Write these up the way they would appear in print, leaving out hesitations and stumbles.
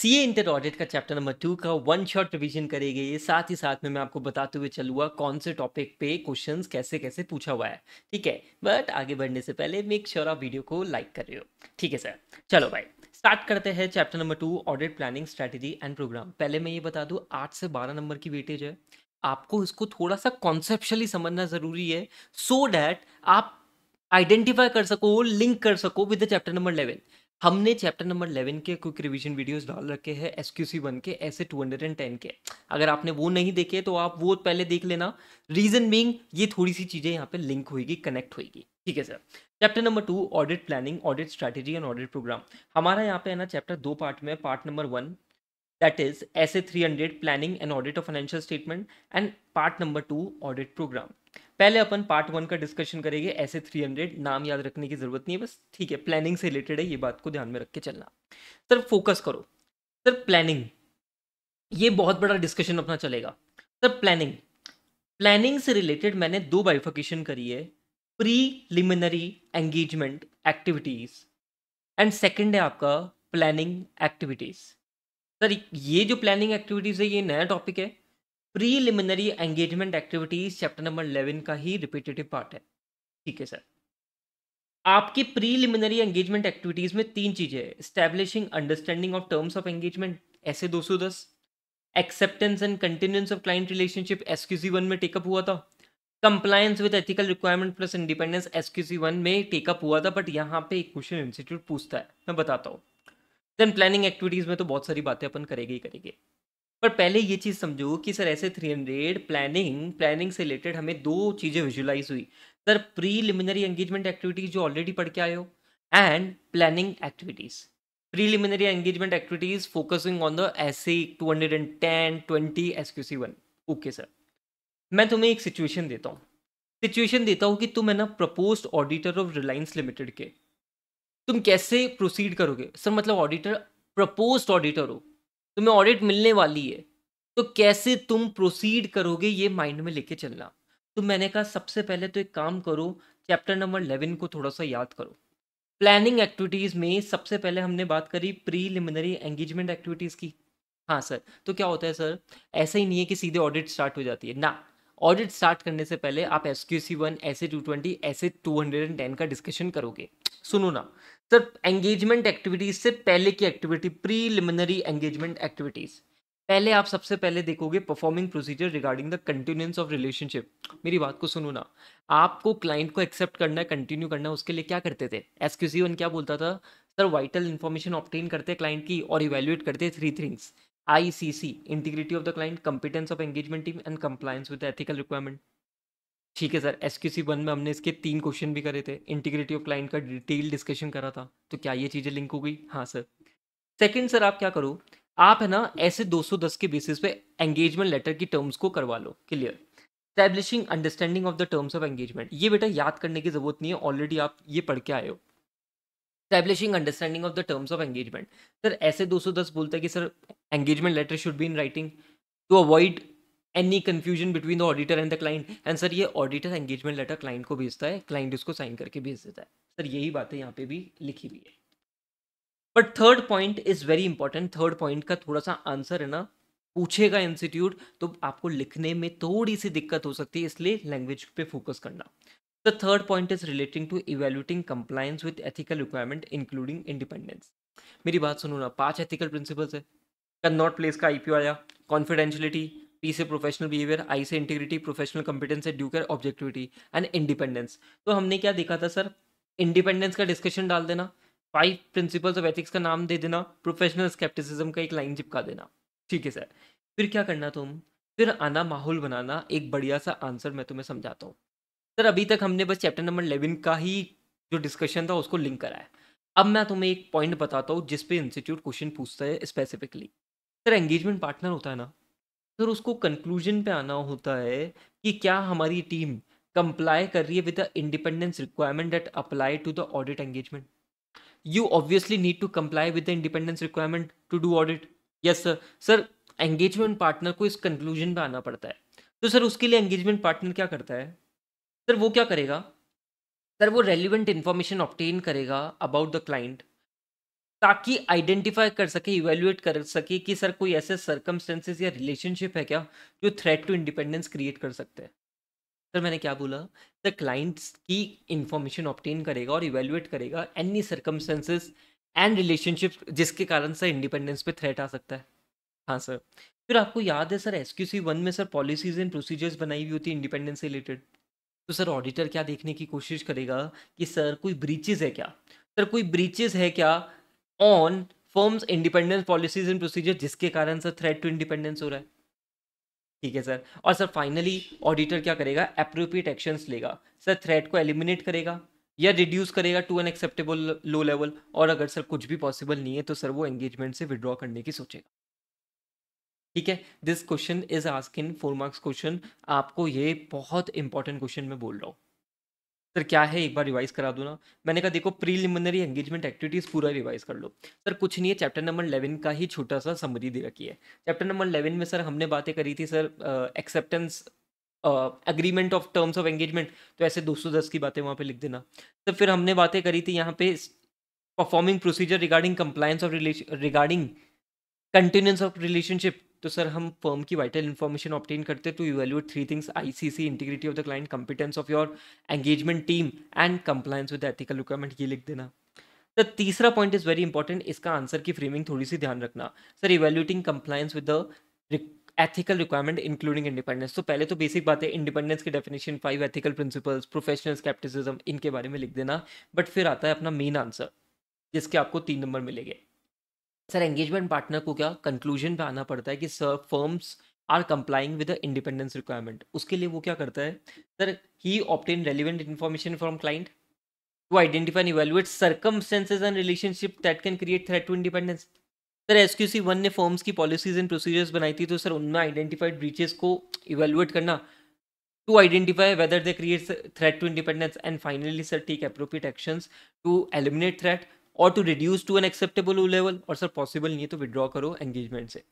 CA inter audit का chapter number 2 का one shot revision करेंगे। साथ ही साथ में मैं आपको बताते हुए चलूँगा कौन से टॉपिक पे क्वेश्चंस कैसे-कैसे पूछा हुआ है, ठीक है? बट आगे बढ़ने से पहले मेक श्योर आप वीडियो को लाइक कर रहे हो, ठीक है सर? चलो भाई, स्टार्ट करते हैं chapter number 2 audit planning strategy and program. पहले मैं ये बता दूँ 8 से 12 नंबर की वेटेज है। आपको इसको थोड़ा-सा कॉन्सेप्चुअली समझना ज़रूरी है सो दैट आप आइडेंटिफाई कर सको, लिंक कर सको विद द चैप्टर नंबर 11। हमने चैप्टर नंबर 11 के क्विक रिवीजन वीडियोस डाल रखे हैं एसक्यूसी 1 के ऐसे 210 के। अगर आपने वो नहीं देखे तो आप वो पहले देख लेना। रीजन बीइंग ये थोड़ी सी चीजें यहाँ पे लिंक होगी, कनेक्ट होगी, ठीक है sir? Chapter number 2 audit planning, audit strategy and audit program. हमारा यहाँ पे है ना चैप्टर दो पार्ट में। Part number 1 that is SA 300 planning and audit of financial statement and part number 2 audit program। पहले अपन पार्ट 1 का डिस्कशन करेंगे। ऐसे 300 नाम याद रखने की जरूरत नहीं है, बस ठीक है, प्लानिंग से रिलेटेड है, ये बात को ध्यान में रख के चलना। सर फोकस करो। सर प्लानिंग, ये बहुत बड़ा डिस्कशन अपना चलेगा। सर प्लानिंग, प्लानिंग से रिलेटेड मैंने दो बाइफिकेशन करी है। Preliminary engagement activities and second है आपका प्लानिंग एक्टिविटीज। सर ये जो प्लानिंग एक्टिविटीज है ये नया टॉपिक है। Preliminary engagement activities chapter number 11 का ही रिपीटेटिव पार्ट है, ठीक है सर? आपकी प्रीलिमिनरी एंगेजमेंट एक्टिविटीज में तीन चीजें हैं। Establishing understanding of terms of engagement ऐसे 210, acceptance and continuance of client relationship SQC 1 में टेकअप हुआ था। Compliance with ethical requirement plus independence SQC 1 में टेकअप हुआ था, बट यहाँ पे एक क्वेश्चन इंस्टीट्यूट पूछता है, मैं बताता हूँ। देन प्लानिंग एक्टिविटीज में तो बहुत सारी बातें अपन करेंगे ही करेंगे, पर पहले ये चीज़ समझो कि सर ऐसे 300 प्लानिंग प्लानिंग से रिलेटेड हमें दो चीज़ें विजुलाइज हुई। सर प्रीलिमिनरी एंगेजमेंट एक्टिविटीज जो ऑलरेडी पढ़ के आए हो and planning activities. Preliminary engagement activities focusing on the ऐसे 210 20 एसक्यूसी 1। ओके सर, मैं तुम्हें एक सिचुएशन देता हूँ कि तुम है ना proposed auditor of Reliance limited के। तुम कैसे प्रोसीड करोगे? सर मतलब ऑडिटर, प्रपोज्ड ऑडिटर हो, तुम्हें ऑडिट मिलने वाली है, तो कैसे तुम प्रोसीड करोगे ये माइंड में लेके चलना। तो मैंने कहा सबसे पहले तो एक काम करो, चैप्टर नंबर 11 को थोड़ा सा याद करो। प्लानिंग एक्टिविटीज में सबसे पहले हमने बात करी प्रीलिमिनरी एंगेजमेंट एक्टिविटीज की। हाँ सर, तो क्या होता है सर, ऐसा ही नहीं है कि सीधे ऑडिट स्टार्ट हो जाती है ना। ऑडिट स्टार्ट करने से पहले आप एसक्यूसी 1 ऐसे 220 ऐसे 210 का डिस्कशन करोगे। सुनो ना सर, एंगेजमेंट एक्टिविटीज से पहले की एक्टिविटी प्रीलिमिनरी एंगेजमेंट एक्टिविटीज। पहले आप सबसे पहले देखोगे performing procedure regarding the continuance of relationship. मेरी बात को सुनो ना, आपको क्लाइंट को एक्सेप्ट करना है, कंटिन्यू करना है, उसके लिए क्या करते थे? एसक्यूसी 1 क्या बोलता था? सर वाइटल इन्फॉर्मेशन ऑब्टेन करते क्लाइंट की और इवेल्युएट करते three things. ICC, integrity of the client, competence of engagement team and compliance with ethical requirement. ठीक है सर, एसक्यूसी 1 में हमने इसके 3 क्वेश्चन भी करे थे। इंटीग्रिटी ऑफ क्लाइंट का डिटेल डिस्कशन करा था, तो क्या ये चीज़ें लिंक हो गई? हाँ सर। सेकंड सर, आप क्या करो, आप है ना ऐसे 210 के बेसिस पे एंगेजमेंट लेटर की टर्म्स को करवा लो clear. Establishing understanding of the terms of engagement, ये बेटा याद करने की जरूरत नहीं है, ऑलरेडी आप ये पढ़ के आए हो। Establishing understanding of the terms of engagement, sir ऐसे 210 बोलता है कि sir engagement letter should be in writing to avoid any confusion between the auditor and the client. And sir ये ऑडिटर एंगेजमेंट लेटर क्लाइंट को भेजता है, client उसको sign करके भेज देता है। सर यही बातें यहाँ पे भी लिखी हुई है। But third point is very important. Third point का थोड़ा सा आंसर है ना पूछेगा इंस्टीट्यूट, तो आपको लिखने में थोड़ी सी दिक्कत हो सकती है, इसलिए लैंग्वेज पे फोकस करना। The third point is relating to evaluating compliance with ethical requirement including independence. मेरी बात सुनो ना, 5 एथिकल प्रिंसिपल्स है। कैन नॉट प्लेस का आईपीओ आया, कॉन्फिडेंशियलिटी, पी से प्रोफेशनल बिहेवियर, आई से इंटीग्रिटी, प्रोफेशनल कंपिटेंस है, due care, objectivity and independence. तो हमने क्या देखा था सर, इंडिपेंडेंस का डिस्कशन डाल देना, 5 प्रिंसिपल्स ऑफ एथिक्स का नाम दे देना, प्रोफेशनल स्केप्टिसिज्म का एक लाइन चिपका देना, ठीक है सर? फिर क्या करना तुम, फिर आना माहौल बनाना, एक बढ़िया सा आंसर मैं तुम्हें समझाता हूँ। सर अभी तक हमने बस चैप्टर नंबर 11 का ही जो डिस्कशन था उसको लिंक करा है। अब मैं तुम्हें एक पॉइंट बताता हूँ जिस पे इंस्टीट्यूट क्वेश्चन पूछता है स्पेसिफिकली। सर एंगेजमेंट पार्टनर होता है ना, सर उसको कंक्लूजन पे आना होता है कि क्या हमारी टीम कंप्लाई कर रही है with the independence requirement that apply to the audit engagement. You obviously need to comply with the independence requirement to do audit. Yes sir. Sir engagement partner को इस कंक्लूजन पे आना पड़ता है, तो सर उसके लिए एंगेजमेंट पार्टनर क्या करता है? सर वो क्या करेगा, सर वो रेलिवेंट इन्फॉर्मेशन ऑब्टेन करेगा अबाउट द क्लाइंट ताकि आइडेंटिफाई कर सके, इवैल्यूएट कर सके कि सर कोई ऐसे सर्कमस्टेंसेस या रिलेशनशिप है क्या जो थ्रेट टू इंडिपेंडेंस क्रिएट कर सकते हैं। सर मैंने क्या बोला? द क्लाइंट्स की इंफॉर्मेशन ऑब्टेन करेगा और इवैल्यूएट करेगा एनी सर्कमस्टेंसेस एंड रिलेशनशिप जिसके कारण सर इंडिपेंडेंस पे थ्रेट आ सकता है। हाँ सर। फिर आपको याद है सर एसक्यूसी 1 में सर पॉलिसीज एंड प्रोसीजर्स बनाई हुई होती है इंडिपेंडेंस से रिलेटेड। तो सर ऑडिटर क्या देखने की कोशिश करेगा कि सर कोई ब्रीचेस है क्या, सर कोई ब्रीचेस है क्या on firms independence policies and procedure जिसके कारण सर थ्रेट टू इंडिपेंडेंस हो रहा है। ठीक है सर। और सर फाइनली ऑडिटर क्या करेगा? एप्रोप्रिएट एक्शंस लेगा, सर थ्रेट को एलिमिनेट करेगा या रिड्यूस करेगा to an acceptable low level, और अगर सर कुछ भी पॉसिबल नहीं है तो सर वो एंगेजमेंट से विड्रॉ करने की सोचेगा। ठीक है, this question is asking 4 marks question. आपको ये बहुत इंपॉर्टेंट क्वेश्चन मैं बोल रहा हूँ। सर क्या है एक बार रिवाइज करा दूँ ना। मैंने कहा देखो प्रीलिमिनरी एंगेजमेंट एक्टिविटीज पूरा रिवाइज कर लो। सर कुछ नहीं है, चैप्टर नंबर 11 का ही छोटा सा समरी दे रखी है। चैप्टर नंबर 11 में सर हमने बातें करी थी sir acceptance agreement of terms of engagement, तो ऐसे 210 की बातें वहाँ पे लिख देना। तो फिर हमने बातें करी थी यहाँ पे performing procedure regarding compliance of regarding continuance of relationship. तो सर हम फर्म की वाइटल इन्फॉर्मेशन ऑब्टेन करते हैं to evaluate 3 things: ICC, integrity of the client, competence of your engagement team and compliance with ethical requirement. ये लिख देना। तो तीसरा पॉइंट इज वेरी इंपॉर्टेंट, इसका आंसर की फ्रेमिंग थोड़ी सी ध्यान रखना। Sir evaluating compliance with the ethical requirement including independence. तो पहले तो बेसिक बात है, इंडिपेंडेंस की definition, 5 ethical principles, professional scepticism, इनके बारे में लिख देना। बट फिर आता है अपना मेन आंसर जिसके आपको 3 नंबर मिलेंगे। सर एंगेजमेंट पार्टनर को क्या कंक्लूजन पे आना पड़ता है कि sir firms are complying with the independence requirement. उसके लिए वो क्या करता है? Sir he obtain relevant information from client to identify and evaluate circumstances and relationship that can create threat to independence. Sir SQC 1 ने फर्म्स की policies and procedures बनाई थी, तो सर उनमें आइडेंटिफाइड ब्रीचेस को इवैल्यूएट करना to identify whether they create threat to independence, and finally sir take appropriate actions to eliminate threat और to reduce to an acceptable level, और sir possible नहीं है तो विड्रॉ करो एंगेजमेंट से।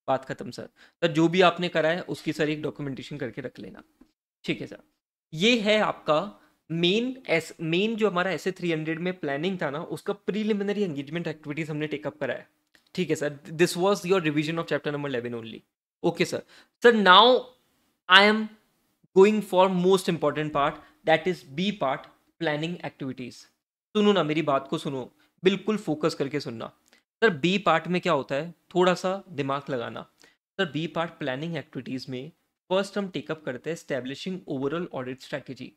बात खत्म सर। सर जो भी आपने करा है उसकी सर एक डॉक्यूमेंटेशन करके रख लेना। ठीक है सर। ये है आपका मेन जो हमारा ऐसे 300 में प्लानिंग था ना, उसका प्रीलिमिनरी एंगेजमेंट एक्टिविटीज हमने टेकअप करा है। ठीक है sir, this was your revision of chapter number 11 only. Okay sir. Sir now I am going for most important part, that is B part, planning activities. सुनो ना, मेरी बात को सुनो, बिल्कुल फोकस करके सुनना। सर बी पार्ट में क्या होता है, थोड़ा सा दिमाग लगाना। Sir B part planning activities में फर्स्ट हम टेकअप करते हैं establishing overall audit strategy.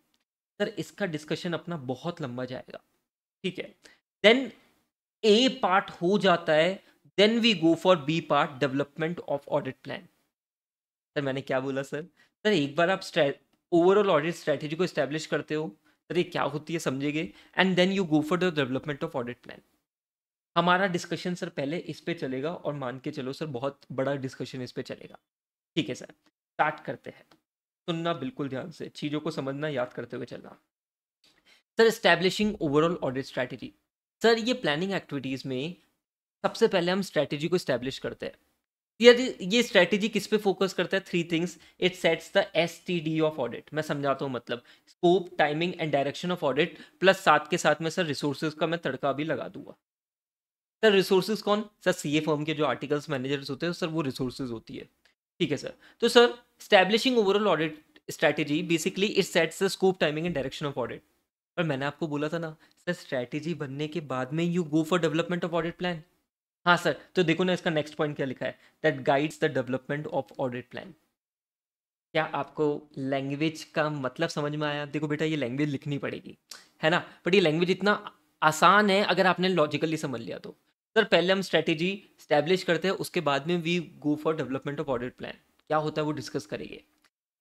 Sir इसका डिस्कशन अपना बहुत लंबा जाएगा। ठीक है। देन ए पार्ट हो जाता है, then we go for B part, development of audit plan. Sir मैंने क्या बोला सर? सर एक बार आप ओवरऑल ऑडिट स्ट्रेटेजी को एस्टेब्लिश करते हो, सर ये क्या होती है समझेंगे, and then you go for the development of audit plan. हमारा डिस्कशन सर पहले इस पे चलेगा, और मान के चलो सर बहुत बड़ा डिस्कशन इस पे चलेगा। ठीक है सर, स्टार्ट करते हैं। सुनना बिल्कुल ध्यान से, चीज़ों को समझना, याद करते हुए चलना। Sir establishing overall audit strategy. Sir ये प्लानिंग एक्टिविटीज़ में सबसे पहले हम स्ट्रैटेजी को एस्टैब्लिश करते हैं। ये स्ट्रैटेजी किस पे फोकस करता है? 3 things. It sets the STD of audit. मैं समझाता हूँ, मतलब scope, timing and direction of audit, plus साथ के साथ में सर रिसोर्सेज का मैं तड़का भी लगा दूंगा। सर रिसोर्सेज कौन? सर सीए फर्म के जो आर्टिकल्स मैनेजर्स होते हैं सर, वो रिसोर्सेज होती है। ठीक है सर। तो sir establishing overall audit strategy basically it sets the scope, timing and direction of audit. पर मैंने आपको बोला था ना सर, स्ट्रैटेजी बनने के बाद में you go for development of audit plan. हाँ सर, तो देखो ना इसका नेक्स्ट पॉइंट क्या लिखा है, that guides the development of audit plan. क्या आपको लैंग्वेज का मतलब समझ में आया? देखो बेटा, ये लैंग्वेज लिखनी पड़ेगी, है ना, बट ये लैंग्वेज इतना आसान है अगर आपने लॉजिकली समझ लिया तो। सर पहले हम स्ट्रेटेजी स्टैब्लिश करते हैं, उसके बाद में we go for development of audit plan. क्या होता है वो डिस्कस करेंगे।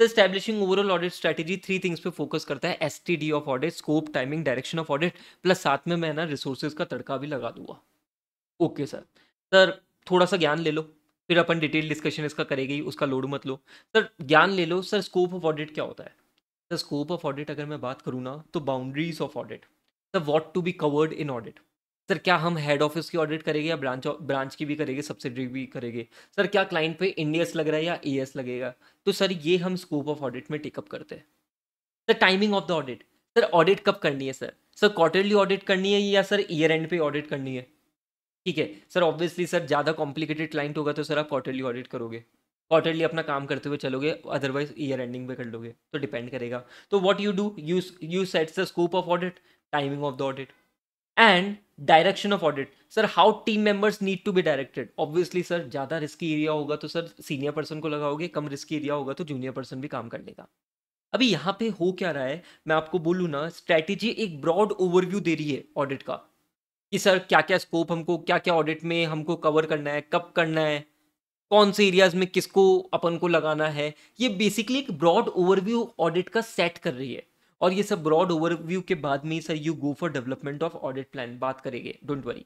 तो establishing overall audit strategy 3 things पे फोकस करता है: STD of audit, scope, timing, direction of audit, plus साथ में मैं ना रिसोर्सेज का तड़का भी लगा दूंगा। Okay sir. सर थोड़ा सा ज्ञान ले लो, फिर अपन डिटेल डिस्कशन इसका करेंगे ही, उसका लोड मत लो। सर ज्ञान ले लो। सर स्कोप ऑफ ऑडिट क्या होता है? सर स्कोप ऑफ ऑडिट अगर मैं बात करूँ ना, तो boundaries of audit. Sir what to be covered in audit. Sir क्या हम हेड ऑफिस की ऑडिट करेंगे या ब्रांच की भी करेंगे, सब्सिडरी भी करेंगे? सर क्या क्लाइंट पे इंडियस लग रहा है या एएस लगेगा? तो सर ये हम स्कोप ऑफ ऑडिट में टेकअप करते हैं। Sir timing of the audit. Sir audit कब करनी है सर? सर क्वार्टरली ऑडिट करनी है या सर ईयर एंड पे ऑडिट करनी है? ठीक है सर, ऑब्वियसली सर ज़्यादा कॉम्प्लिकेटेड क्लाइंट होगा तो सर आप क्वार्टरली ऑडिट करोगे, क्वार्टरली अपना काम करते हुए चलोगे, अदरवाइज ईयर एंडिंग पे कर लोगे, तो डिपेंड करेगा। तो what you do, you sets the scope of audit, timing of the audit and direction of audit. Sir how team members need to be directed, obviously sir ज़्यादा risky area होगा तो sir senior person को लगाओगे, कम risky area होगा तो junior person भी काम कर लेगा। अभी यहाँ पे हो क्या रहा है, मैं आपको बोलूँ ना, स्ट्रैटेजी एक ब्रॉड ओवरव्यू दे रही है ऑडिट का, कि सर क्या क्या स्कोप हमको, क्या क्या ऑडिट में हमको कवर करना है, कब करना है, कौन से एरियाज में किसको अपन को लगाना है। ये बेसिकली एक ब्रॉड ओवरव्यू ऑडिट का सेट कर रही है। और ये सब ब्रॉड ओवरव्यू के बाद में sir you go for development of audit plan, बात करेंगे, डोंट वरी।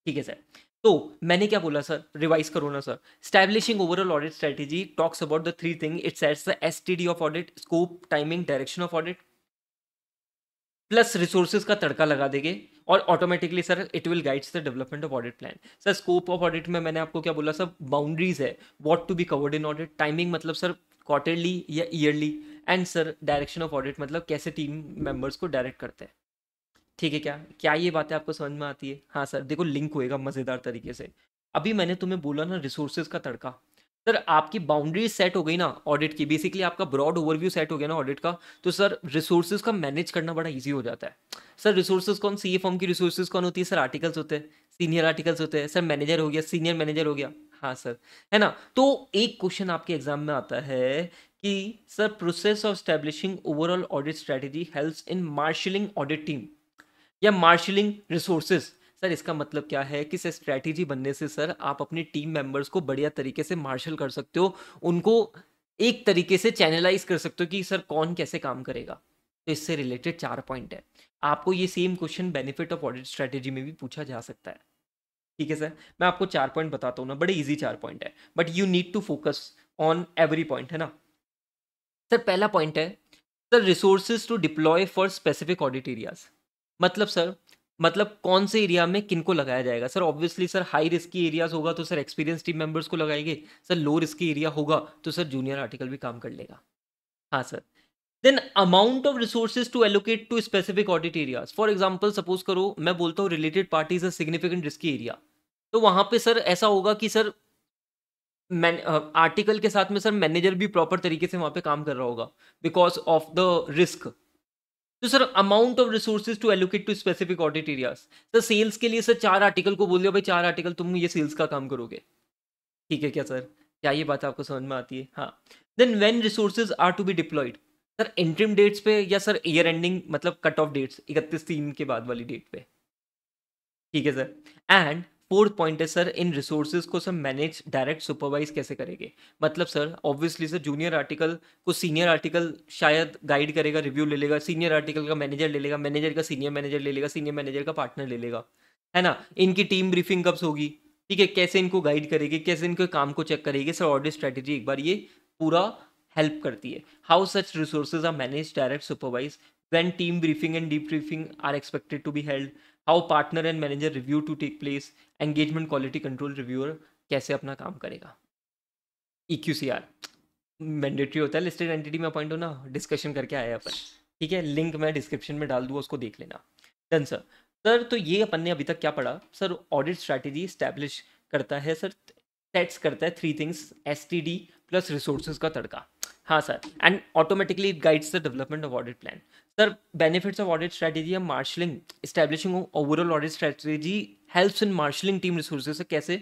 ठीक है सर, तो मैंने क्या बोला सर, रिवाइज करो ना sir. Establishing overall audit strategy talks about the three thing, it sets the STD of audit, scope, timing, direction of audit, plus resources का तड़का लगा देंगे, और automatically sir it will guides the development of audit plan. Sir scope of audit में मैंने आपको क्या बोला सर, बाउंड्रीज है, what to be covered in audit, timing मतलब सर क्वार्टरली या yearly, and sir direction of audit मतलब कैसे टीम मेंबर्स को डायरेक्ट करते हैं। ठीक है, क्या क्या ये बातें आपको समझ में आती है? हाँ सर, देखो लिंक होएगा मज़ेदार तरीके से। अभी मैंने तुम्हें बोला ना रिसोर्सेज का तड़का, सर आपकी बाउंड्री सेट हो गई ना ऑडिट की, बेसिकली आपका ब्रॉड ओवरव्यू सेट हो गया ना ऑडिट का, तो सर रिसोर्सेज का मैनेज करना बड़ा इजी हो जाता है। सर रिसोर्सेज कौन, सी ए फॉर्म की रिसोर्सेज कौन होती है सर, आर्टिकल्स होते हैं, सीनियर आर्टिकल्स होते हैं सर, मैनेजर हो गया, सीनियर मैनेजर हो गया, हाँ सर, है ना। तो एक क्वेश्चन आपके एग्जाम में आता है कि sir process of establishing overall audit strategy helps in marshalling audit team या मार्शलिंग रिसोर्सेज। सर इसका मतलब क्या है कि स्ट्रैटेजी बनने से सर आप अपनी टीम मेंबर्स को बढ़िया तरीके से मार्शल कर सकते हो, उनको एक तरीके से चैनलाइज कर सकते हो कि सर कौन कैसे काम करेगा। तो इससे रिलेटेड 4 पॉइंट है, आपको ये same question benefit of audit strategy में भी पूछा जा सकता है। ठीक है सर, मैं आपको 4 पॉइंट बताता हूँ ना, बड़े इजी 4 पॉइंट है, but you need to focus on every point, है ना। सर पहला पॉइंट है sir resources to deploy for specific audit areas. मतलब सर, मतलब कौन से एरिया में किनको लगाया जाएगा। Sir obviously sir high risky areas होगा तो सर एक्सपीरियंस टीम मेंबर्स को लगाएंगे, सर लो रिस्की एरिया होगा तो सर जूनियर आर्टिकल भी काम कर लेगा। हाँ sir, then amount of resources to allocate to specific audit areas. For example suppose करो मैं बोलता हूँ related parties a significant risky area, तो वहां पे सर ऐसा होगा कि सर आर्टिकल के साथ में सर मैनेजर भी प्रॉपर तरीके से वहां पे काम कर रहा होगा बिकॉज ऑफ द रिस्क। तो sir amount of resources to allocate to specific audit areas, sir sales के लिए सर 4 आर्टिकल को बोल दिया भाई 4 आर्टिकल तुम ये सेल्स का काम करोगे। ठीक है क्या सर, क्या ये बात आपको समझ में आती है? हाँ, then when resources are to be deployed, sir interim dates पे या सर ईयर एंडिंग मतलब कट ऑफ डेट्स 31/3 के बाद वाली डेट पे। ठीक है सर, एंड फोर्थ पॉइंट है सर इन रिसोर्सेज को सर मैनेज डायरेक्ट सुपरवाइज कैसे करेंगे। मतलब sir obviously sir junior article को सीनियर आर्टिकल शायद गाइड करेगा, रिव्यू ले लेगा, सीनियर आर्टिकल का मैनेजर ले लेगा, मैनेजर का सीनियर मैनेजर ले लेगा, सीनियर मैनेजर का पार्टनर ले लेगा, है ना। इनकी टीम ब्रीफिंग कब होगी, ठीक है, कैसे इनको गाइड करेगी, कैसे इनके काम को चेक करेगी। सर ऑडिट स्ट्रेटेजी एक बार ये पूरा हेल्प करती है। How such resources are manage direct supervise, when team briefing and debriefing are expected to be held, how partner and manager review to take place, engagement quality control reviewer कैसे अपना काम करेगा। EQCR mandatory होता है, listed entity में appoint होना, discussion करके आए अपन। ठीक है, लिंक मैं डिस्क्रिप्शन में डाल दूँ, उसको देख लेना। Done sir. सर तो ये अपन ने अभी तक क्या पढ़ा सर, ऑडिट स्ट्रैटेजी स्टैब्लिश करता है सर, सेट्स करता है 3 थिंग्स, एसटीडी प्लस रिसोर्सेज का तड़का। हाँ sir, and automatically it guides the development of audit plan. Sir benefits of audit strategy है marshalling, establishing overall audit strategy helps in marshalling team resources. कैसे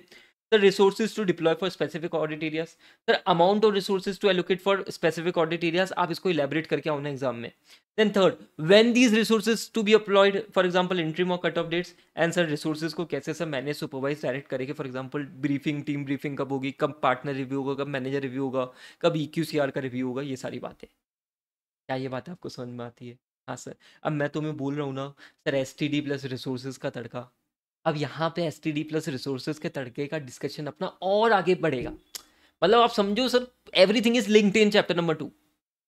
sir, resources to deploy for specific audit areas. Sir amount of resources to allocate for specific audit areas, आप इसको elaborate करके आओ ना exam में। Then third, when these resources to be applied for example interim और cut off dates, and sir resources को कैसे sir manage supervise direct करेंगे। For example briefing, team briefing कब होगी, कब पार्टनर रिव्यू होगा, कब मैनेजर रिव्यू होगा, कब EQCR का रिव्यू होगा, ये सारी बातें। क्या ये बात आपको समझ में आती है? हाँ सर, अब मैं तुम्हें बोल रहा हूँ ना सर एसटीडी प्लस रिसोर्सेज का तड़का। अब यहाँ पे एसटीडी प्लस रिसोर्सेज के तड़के का डिस्कशन अपना और आगे बढ़ेगा। मतलब आप समझो sir, everything is linked in chapter number 2।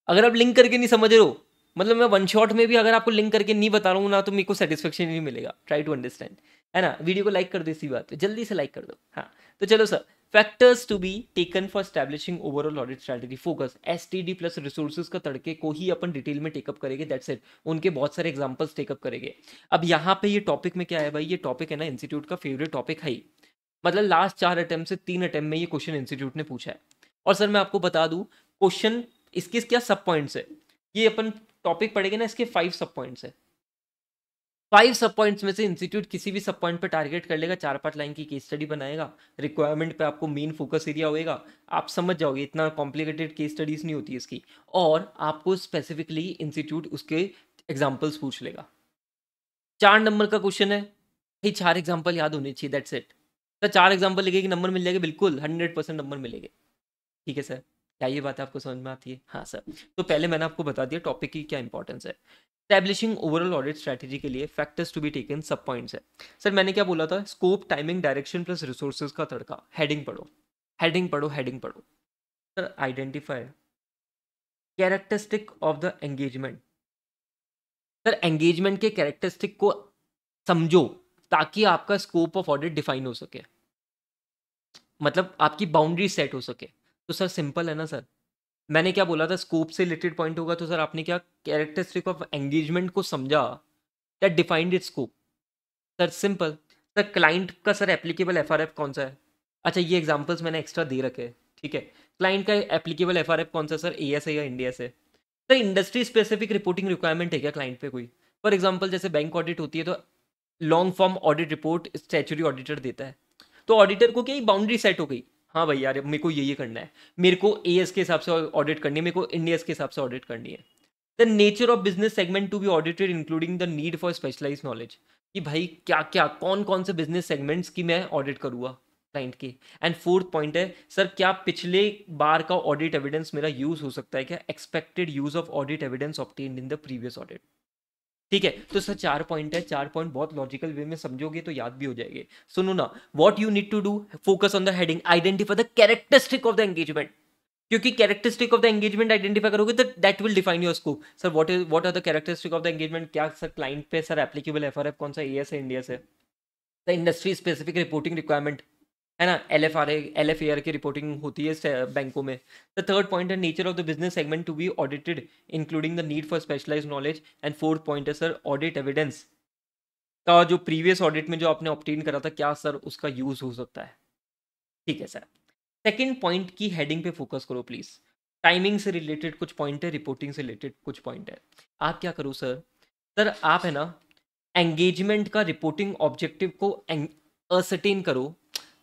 अगर आप लिंक करके नहीं समझ रहे हो, मतलब मैं वन शॉट में भी अगर आपको लिंक करके नहीं बता रहा हूँ ना, तो मेरे को सेटिस्फेक्शन नहीं मिलेगा। ट्राई टू अंडरस्टैंड, है ना। वीडियो को लाइक कर दो, इसी बात पे जल्दी से लाइक कर दो। हाँ तो चलो sir, factors to be taken for establishing overall audit strategy, focus STD plus resources का तड़के को ही अपन डिटेल में टेकअप करेंगे, दैट्स इट। उनके बहुत सारे एग्जांपल्स टेकअप करेंगे। अब यहाँ पे ये टॉपिक में क्या है भाई, ये टॉपिक है ना इंस्टीट्यूट का फेवरेट टॉपिक है ही। मतलब लास्ट 4 अटेम्प्ट से 3 अटेम्प्ट में ये क्वेश्चन इंस्टीट्यूट ने पूछा है। और सर मैं आपको बता दूं, क्वेश्चन इसके क्या सब पॉइंट्स है, ये अपन टॉपिक पढ़ेंगे ना, इसके 5 सब पॉइंट्स है। 5 सब पॉइंट्स में से इंस्टीट्यूट किसी भी सब पॉइंट पे टारगेट कर लेगा, 4-5 लाइन की केस स्टडी बनाएगा, रिक्वायरमेंट पे आपको मेन फोकस एरिया होएगा, आप समझ जाओगे, इतना कॉम्प्लिकेटेड केस स्टडीज नहीं होती इसकी, और आपको स्पेसिफिकली इंस्टीट्यूट उसके एग्जाम्पल्स पूछ लेगा। 4 नंबर का क्वेश्चन है भाई, 4 एग्जाम्पल याद होने चाहिए, दैट्स इट। सर 4 एग्जाम्पल लिखे कि नंबर मिल जाएगा, बिल्कुल 100% नंबर मिलेंगे। ठीक है सर, क्या ये बात आपको समझ में आती है? हाँ सर। तो पहले मैंने आपको बता दिया टॉपिक की क्या इंपॉर्टेंस है। एस्टैब्लिशिंग ओवरऑल ऑडिट स्ट्रैटेजी के लिए फैक्टर्स टू बी टेकन सब पॉइंट्स है। सर मैंने क्या बोला था, scope, timing, direction plus resources का तड़का। हेडिंग पढ़ो, हेडिंग पढ़ो, हेडिंग पढ़ो। Sir identify characteristic of the engagement. Sir engagement के कैरेक्टरिस्टिक को समझो ताकि आपका स्कोप ऑफ ऑडिट डिफाइन हो सके, मतलब आपकी बाउंड्री सेट हो सके। तो सर सिंपल है ना सर, मैंने क्या बोला था, स्कोप से रिलेटेड पॉइंट होगा, तो सर आपने क्या कैरेक्टरिस्टिक ऑफ एंगेजमेंट को समझा, that defined it's scope. Sir simple. Sir client का सर एप्लीकेबल एफआरएफ कौन सा है? अच्छा ये एग्जांपल्स मैंने एक्स्ट्रा दे रखे हैं, ठीक है। क्लाइंट का एप्लीकेबल एफआरएफ कौन सा है सर, एएस है या इंडिया से? Sir industry specific reporting requirement है क्या क्लाइंट पे कोई? फॉर एग्जांपल जैसे बैंक ऑडिट होती है तो long form audit report statutory auditor देता है, तो ऑडिटर को क्या बाउंड्री सेट हो गई, हाँ भाई यार मेरे को ये करना है, मेरे को एएस के हिसाब से ऑडिट करनी है, मेरे को इंडिया के हिसाब से ऑडिट करनी है। The nature of business segment to be audited including the need for specialize knowledge, कि भाई क्या क्या कौन कौन से बिजनेस सेगमेंट्स की मैं ऑडिट करूँगा क्लाइंट की। एंड फोर्थ पॉइंट है सर, क्या पिछले बार का ऑडिट एविडेंस मेरा यूज हो सकता है क्या, expected use of audit evidence obtained in the previous audit. ठीक है, तो सर 4 पॉइंट है, 4 पॉइंट बहुत लॉजिकल वे में समझोगे तो याद भी हो जाएंगे। सुनो ना, what you need to do, focus on the heading, identify the characteristic of the engagement, क्योंकि characteristic of the engagement identify करोगे तो that will define your scope. Sir what are the characteristic of the engagement, क्या sir client पे sir applicable FRF कौन सा, AS है India से? The industry specific reporting requirement है ना, एलएफएआर की रिपोर्टिंग होती है बैंकों में। द थर्ड पॉइंट है nature of the business segment to be audited including the need for specialize knowledge. And fourth point है सर ऑडिट एविडेंस का जो प्रीवियस ऑडिट में जो आपने ऑब्टेन करा था, क्या सर उसका यूज हो सकता है। ठीक है सर। सेकेंड पॉइंट की हेडिंग पे फोकस करो प्लीज। टाइमिंग से रिलेटेड कुछ पॉइंट है, रिपोर्टिंग से रिलेटेड कुछ पॉइंट है। आप क्या करो सर, सर आप है ना एंगेजमेंट का रिपोर्टिंग ऑब्जेक्टिव को असर्टेन करो,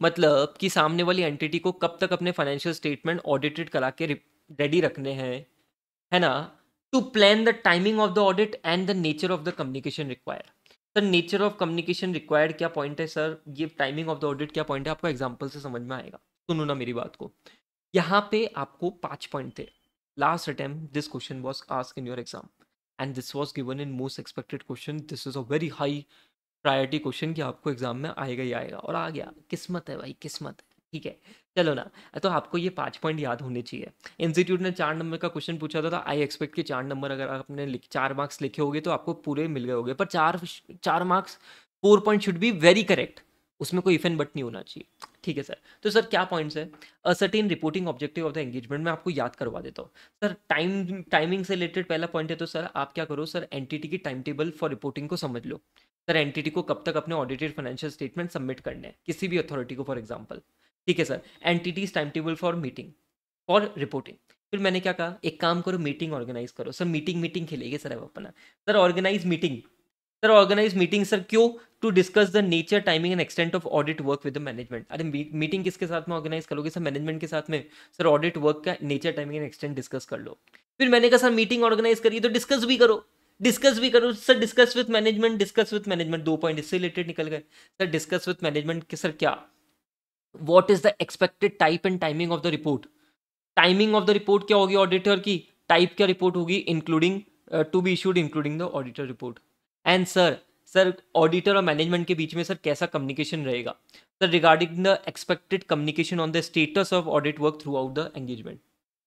मतलब कि सामने वाली एंटिटी को कब तक अपने फाइनेंशियल स्टेटमेंट ऑडिटेड करा के रेडी रखने हैं, है ना, to plan the timing of the audit and the nature of the communication required. Sir nature of communication required क्या पॉइंट है सर, ये टाइमिंग ऑफ द ऑडिट क्या पॉइंट है, आपको एग्जाम्पल से समझ में आएगा। सुनो ना मेरी बात को, यहाँ पे आपको 5 पॉइंट थे। Last attempt this question was ask in your exam and this was given in most expected question, this is a very high priority question कि आपको एग्जाम में आएगा ही आएगा, और आ गया, किस्मत है भाई, किस्मत है। ठीक है, चलो ना, तो आपको ये 5 पॉइंट याद होने चाहिए। इंस्टीट्यूट ने 4 नंबर का क्वेश्चन पूछा था, आई एक्सपेक्ट कि 4 नंबर अगर आपने 4 मार्क्स लिखे होंगे तो आपको पूरे मिल गए होंगे, पर 4 marks 4 point should be very correct, उसमें कोई इफ एंड बट नहीं होना चाहिए। ठीक है सर, तो सर क्या पॉइंट्स है, ascertain reporting objective of the engagement, मैं आपको याद करवा देता हूँ। सर टाइमिंग से रिलेटेड पहला पॉइंट है, तो सर आप क्या करो सर, एंटिटी की टाइम टेबल फॉर रिपोर्टिंग को समझ लो। सर एंटिटी को कब तक अपने ऑडिटेड फाइनेंशियल स्टेटमेंट सबमिट करने हैं किसी भी अथॉरिटी को, फॉर एग्जांपल। ठीक है sir, entities time table for meeting for reporting. फिर मैंने क्या कहा, एक काम करो मीटिंग ऑर्गेनाइज करो। सर मीटिंग खेलेंगे सर अब अपना, sir organize meeting. Sir organize meeting sir क्यों, to discuss the nature, timing and extent of audit work with the management. अरे मीटिंग किसके साथ में ऑर्गेनाइज करोगे सर, मैनेजमेंट के साथ में। सर ऑडिट वर्क का nature, timing and extent discuss कर लो। फिर मैंने कहा सर मीटिंग ऑर्गेनाइज करिए तो डिस्कस भी करो, डिस्कस भी करो sir, discuss with management, discuss with management, 2 point इससे रिलेटेड निकल गए। सर डिस्कस विद मैनेजमेंट के सर क्या, what is the expected type and timing of the report. Timing of the report क्या होगी ऑडिटर की, टाइप क्या रिपोर्ट होगी, including to be issued including the auditor report. And sir auditor और management के बीच में सर कैसा कम्युनिकेशन रहेगा, sir regarding the expected communication on the status of audit work through out the engagement.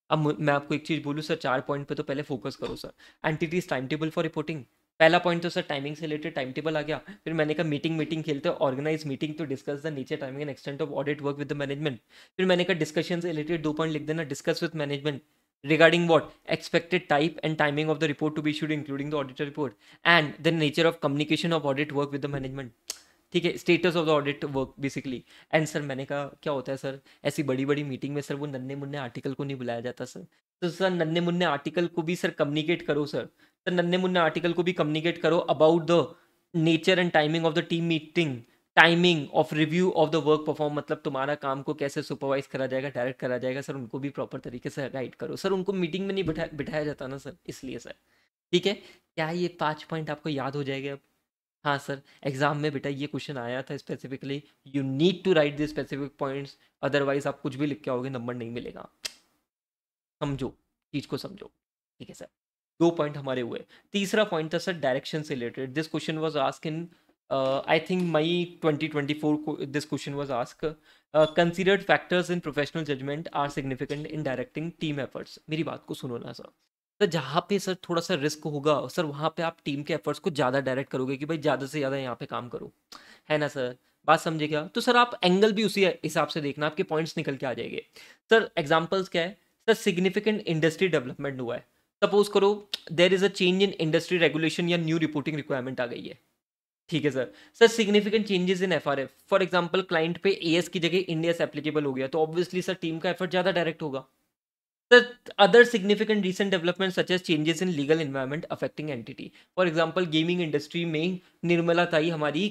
अब मैं आपको एक चीज बोलूँ सर, 4 पॉइंट पे तो पहले फोकस करो sir. Entities time table for reporting, पहला पॉइंट तो सर टाइमिंग से रिलेटेड टाइम टेबल आ गया। फिर मैंने कहा मीटिंग खेलते हैं, organise meeting to discuss the nature, timing and extent of audit work with the management. फिर मैंने कहा डिस्कशन से रिलेटेड 2 पॉइंट लिख देना, discuss with management regarding what expected type and timing of the report to be issued including the auditor report and the nature of communication of audit work with the management. ठीक है, status of the audit work basically. And sir मैंने कहा क्या होता है sir, ऐसी बड़ी बड़ी मीटिंग में सर वो नन्हे मुन्ने आर्टिकल को नहीं बुलाया जाता सर। तो सर नन्हे मुन्ने आर्टिकल को भी सर कम्युनिकेट करो सर। तो नन्हे मुन्ने आर्टिकल को भी कम्युनिकेट करो about the nature and timing of the team meeting, timing of review of the work perform, मतलब तुम्हारा काम को कैसे सुपरवाइज करा जाएगा, डायरेक्ट करा जाएगा सर, उनको भी प्रॉपर तरीके से गाइड करो सर। उनको मीटिंग में नहीं बिठाया जाता ना सर, इसलिए सर। ठीक है, क्या ये 5 पॉइंट आपको याद हो जाएगा अब? हाँ सर, एग्जाम में बेटा ये क्वेश्चन आया था specifically, you need to write the specific points, otherwise आप कुछ भी लिख के आओगे नंबर नहीं मिलेगा। समझो, चीज को समझो। ठीक है सर, 2 पॉइंट हमारे हुए। तीसरा पॉइंट था सर डायरेक्शन से related. This question was ask in I think May 2024 को this question was ask, considered factors in professional judgement are significant in directing team efforts. मेरी बात को सुनो ना सर। तो जहाँ पे सर थोड़ा सा रिस्क होगा सर, वहाँ पे आप टीम के एफर्ट्स को ज़्यादा डायरेक्ट करोगे कि भाई ज़्यादा से ज़्यादा यहाँ पे काम करो, है ना सर? बात समझे क्या? तो सर आप एंगल भी उसी हिसाब से देखना, आपके पॉइंट्स निकल के आ जाएंगे। सर एग्जांपल्स क्या है सर? सिग्निफिकेंट इंडस्ट्री डेवलपमेंट हुआ है, सपोज करो there is a change in industry regulation या न्यू रिपोर्टिंग रिक्वायरमेंट आ गई है। ठीक है sir. Sir significant changes in FRF, for example client पे एएस की जगह इंडियस एप्लीकेबल हो गया, तो ऑब्वियसली सर टीम का एफर्ट ज़्यादा डायरेक्ट होगा। The other significant recent developments such as changes in legal environment affecting entity, for example gaming industry में निर्मला ताई हमारी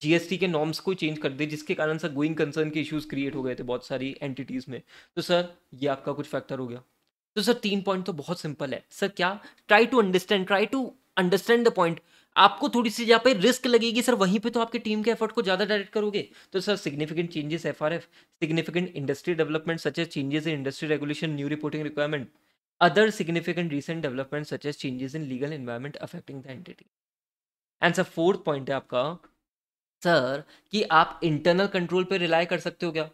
जीएसटी के नॉर्म्स को चेंज कर दी, जिसके कारण सर गोइंग कंसर्न के इश्यूज क्रिएट हो गए थे बहुत सारी एंटिटीज में। तो सर ये आपका कुछ फैक्टर हो गया। तो सर 3 पॉइंट तो बहुत सिंपल है सर। क्या? Try to understand the point. आपको थोड़ी सी जहाँ पे रिस्क लगेगी सर, वहीं पे तो आपके टीम के एफर्ट को ज़्यादा डायरेक्ट करोगे। तो sir significant changes FRF, significant industry development such as changes in industry regulation, new reporting requirement, other significant recent development such as changes in legal environment affecting the entity. And sir fourth point है आपका sir कि आप internal control पे rely कर सकते हो क्या,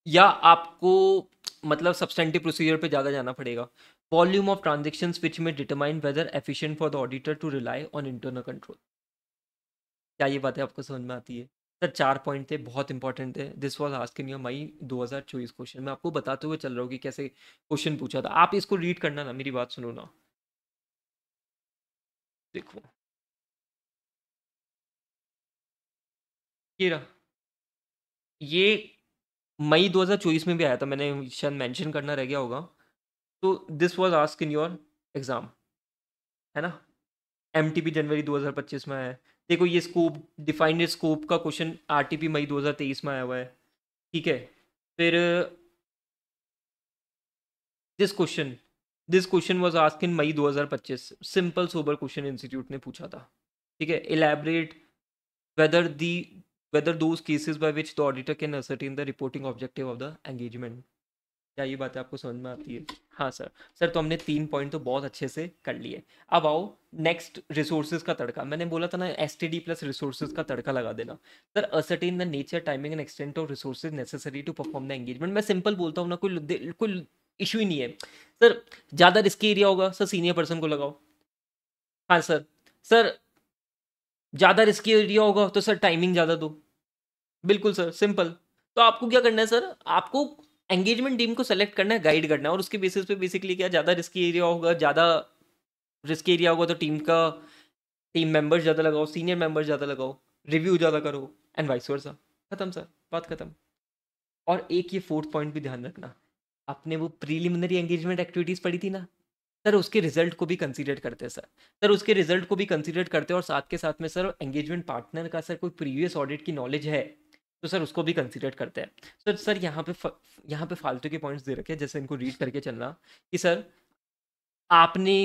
या आपको मतलब सब्सटेंटिव प्रोसीजर पे ज़्यादा जाना पड़ेगा। वॉल्यूम ऑफ ट्रांजेक्शन्स विच में determine whether efficient for the auditor to rely on internal control. क्या ये बातें आपको समझ में आती है? सर 4 पॉइंट थे, बहुत इंपॉर्टेंट थे। This was asked in your May 2024 question. मैं आपको बताते हुए चल रहा हूँ कि कैसे क्वेश्चन पूछा था। आप इसको रीड करना ना, मेरी बात सुनो ना। देखो ये रहा, ये मई 2024 में भी आया था, मैंने शायद मेंशन करना रह गया होगा। तो this was asked in your exam, है ना? एमटीपी जनवरी 2025 में आया है। देखो ये स्कोप, डिफाइंड स्कोप का क्वेश्चन आरटीपी मई 2023 में आया हुआ है। ठीक है, फिर this question this question was asked in May 2025, simple sober question institute ने पूछा था। ठीक है, elaborate whether the whether those cases by which the auditor can ascertain the reporting objective of the engagement. क्या ये बात आपको समझ में आती है? हाँ सर। सर तो हमने 3 पॉइंट तो बहुत अच्छे से कर लिए। अब आओ नेक्स्ट, रिसोर्सेज का तड़का। मैंने बोला था ना एसटीडी प्लस रिसोर्सेज का तड़का लगा देना। Sir ascertain the nature, timing and extent of resources necessary to perform the engagement. मैं सिंपल बोलता हूँ ना, कोई इशू ही नहीं है सर। ज़्यादा रिस्की एरिया होगा सर, सीनियर पर्सन को लगाओ। हाँ सर। सर ज़्यादा रिस्की एरिया होगा तो सर टाइमिंग ज़्यादा दो। बिल्कुल सर, सिंपल। तो आपको क्या करना है सर, आपको एंगेजमेंट टीम को सेलेक्ट करना है, गाइड करना है, और उसके बेसिस पे बेसिकली क्या, ज़्यादा रिस्की एरिया होगा, ज़्यादा रिस्की एरिया होगा तो टीम मेंबर्स ज़्यादा लगाओ, सीनियर मेंबर्स ज़्यादा लगाओ, रिव्यू ज़्यादा करो, एंड वाइस वर्सा। खत्म सर, बात खत्म। और एक ये फोर्थ पॉइंट भी ध्यान रखना, आपने वो प्रीलिमिनरी एंगेजमेंट एक्टिविटीज़ पढ़ी थी ना सर, उसके रिजल्ट को भी कंसीडर करते हैं सर। सर उसके रिजल्ट को भी कंसीडर करते हैं, और साथ के साथ में सर एंगेजमेंट पार्टनर का सर कोई प्रीवियस ऑडिट की नॉलेज है तो सर उसको भी कंसीडर करते हैं। सर यहाँ पे फालतू के पॉइंट्स दे रखे हैं, जैसे इनको रीड करके चलना कि सर आपने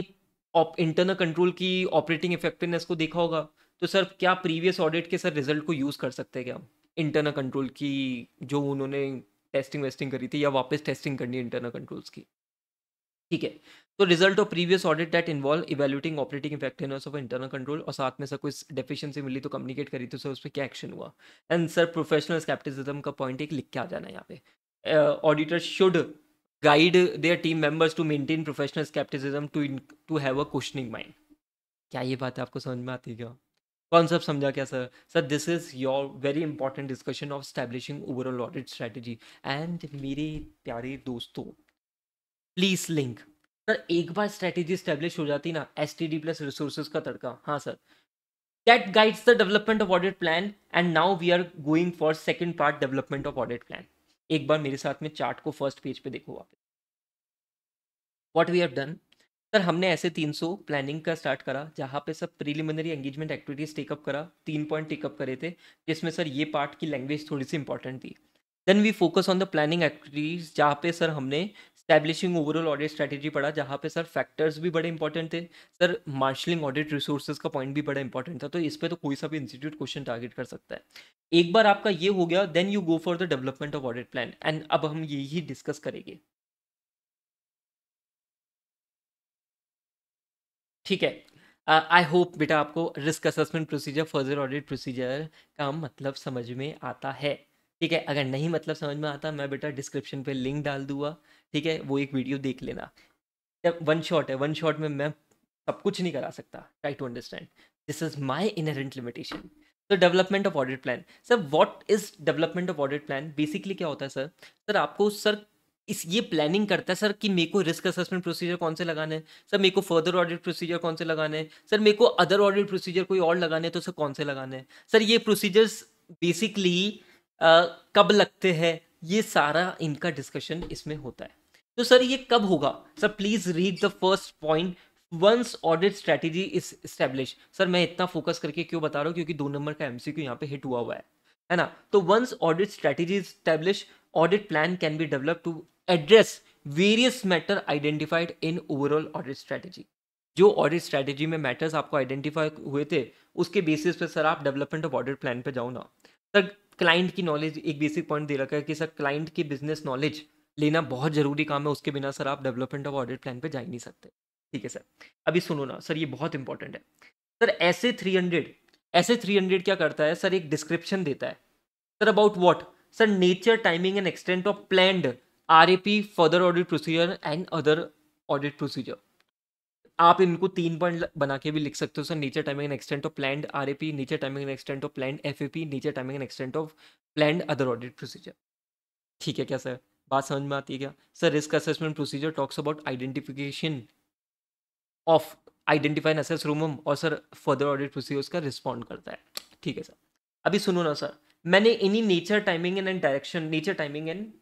इंटरनल कंट्रोल की ऑपरेटिंग इफेक्टिवनेस को देखा होगा, तो सर क्या प्रीवियस ऑडिट के सर रिजल्ट को यूज़ कर सकते हैं क्या इंटरनल कंट्रोल की, जो उन्होंने टेस्टिंग वेस्टिंग करी थी, या वापस टेस्टिंग करनी है इंटरनल कंट्रोल्स की? ठीक है, तो result of previous audit that involve evaluating operating effectiveness of internal control, और साथ में सर कोई डेफिशिएंसी मिली तो कम्युनिकेट करी तो सर उस पर क्या एक्शन हुआ। एंड सर प्रोफेशनल स्केप्टिसिज्म का पॉइंट एक लिख के आ जाना है यहाँ पे। Auditor should guide their team members to maintain professional scepticism to have a questioning mind. क्या ये बात आपको समझ में आती है क्या? कॉन्सेप्ट समझा क्या sir? Sir this is your very important discussion of establishing overall audit strategy. And मेरे प्यारे दोस्तों, प्लीज लिंक, सर एक बार स्ट्रेटेजी स्टैब्लिश हो जाती ना, S T D plus resources का तड़का, हाँ sir, that guides the development of audit plan. And now we are going for second part, development of audit plan. एक बार मेरे साथ में चार्ट को फर्स्ट पेज पे देखो आप। What we have done, sir हमने ऐसे 300 प्लानिंग का स्टार्ट करा, जहाँ पे सब प्रीलिमिनरी एंगेजमेंट एक्टिविटीज टेकअप करा, 3 पॉइंट टेकअप करे थे, जिसमें सर ये पार्ट की लैंग्वेज थोड़ी सी इंपॉर्टेंट थी। Then we focus on the planning activities, जहाँ पे सर हमने स्टैब्लिशिंग ओवरऑल ऑडिट स्ट्रेटेजी पढ़ा, जहाँ पे सर फैक्टर्स भी बड़े इंपॉर्टेंट थे, सर मार्शलिंग ऑडिट रिसोर्सेज का पॉइंट भी बड़ा इंपॉर्टेंट था। तो इस पे तो कोई सा भी इंस्टीट्यूट क्वेश्चन टारगेट कर सकता है। एक बार आपका ये हो गया, then you go for the development of audit plan, and अब हम यही डिस्कस करेंगे। ठीक है, आई होप बेटा आपको risk assessment procedure, further audit procedure का मतलब समझ में आता है। ठीक है, अगर नहीं मतलब समझ में आता, मैं बेटा डिस्क्रिप्शन पे लिंक डाल दूंगा। ठीक है, वो एक वीडियो देख लेना। वन शॉट है, वन शॉट में मैं सब कुछ नहीं करा सकता। Try to understand, this is my inherent limitation. तो development of audit plan, sir what is development of audit plan? Basically क्या होता है सर? सर आपको सर इस ये प्लानिंग करता है सर कि मेरे को रिस्क असेसमेंट प्रोसीजर कौन से लगाने हैं, सर मेरे को फर्दर ऑडिट प्रोसीजर कौन से लगाने हैं, सर मेरे को अदर ऑडिट प्रोसीजर कोई और लगाने हैं तो सर कौन से लगाने हैं, सर ये प्रोसीजर्स बेसिकली कब लगते हैं, ये सारा इनका डिस्कशन इसमें होता है। तो सर ये कब होगा? Sir please read the first point, once audit strategy is establish. Sir मैं इतना फोकस करके क्यों बता रहा हूँ? क्योंकि 2 नंबर का एमसीक्यू यहाँ पे हिट हुआ है ना? तो once audit strategy is establish, audit plan can be develop to address various matter identified in overall audit strategy. जो ऑडिट स्ट्रेटेजी में मैटर्स आपको आइडेंटिफाई हुए थे, उसके बेसिस पे सर आप डेवलपमेंट ऑफ ऑडिट प्लान पे जाओ ना। सर क्लाइंट की नॉलेज, एक बेसिक पॉइंट दे रखा है कि सर क्लाइंट की बिजनेस नॉलेज लेना बहुत जरूरी काम है, उसके बिना सर आप डेवलपमेंट ऑफ ऑडिट प्लान पे जा ही नहीं सकते। ठीक है सर, अभी सुनो ना सर, ये बहुत इंपॉर्टेंट है। सर ऐसे 300 क्या करता है सर? एक डिस्क्रिप्शन देता है sir about what? Sir nature, timing and extent of planned RAP, further audit procedure and other audit procedure. आप इनको 3 पॉइंट बना के भी लिख सकते हो sir, nature, timing and extent of planned RAP, nature, timing and extent of planned FAP, nature, timing and extent of planned other audit procedure. ठीक है क्या सर? बात समझ में आती है क्या sir? Risk assessment procedure talks about identification of identify and assess room, और सर फर्दर ऑडिट प्रोसीजर्स का रिस्पॉन्ड करता है। ठीक है सर, अभी सुनो ना सर, मैंने इन्हीं nature, timing and direction, nature, timing and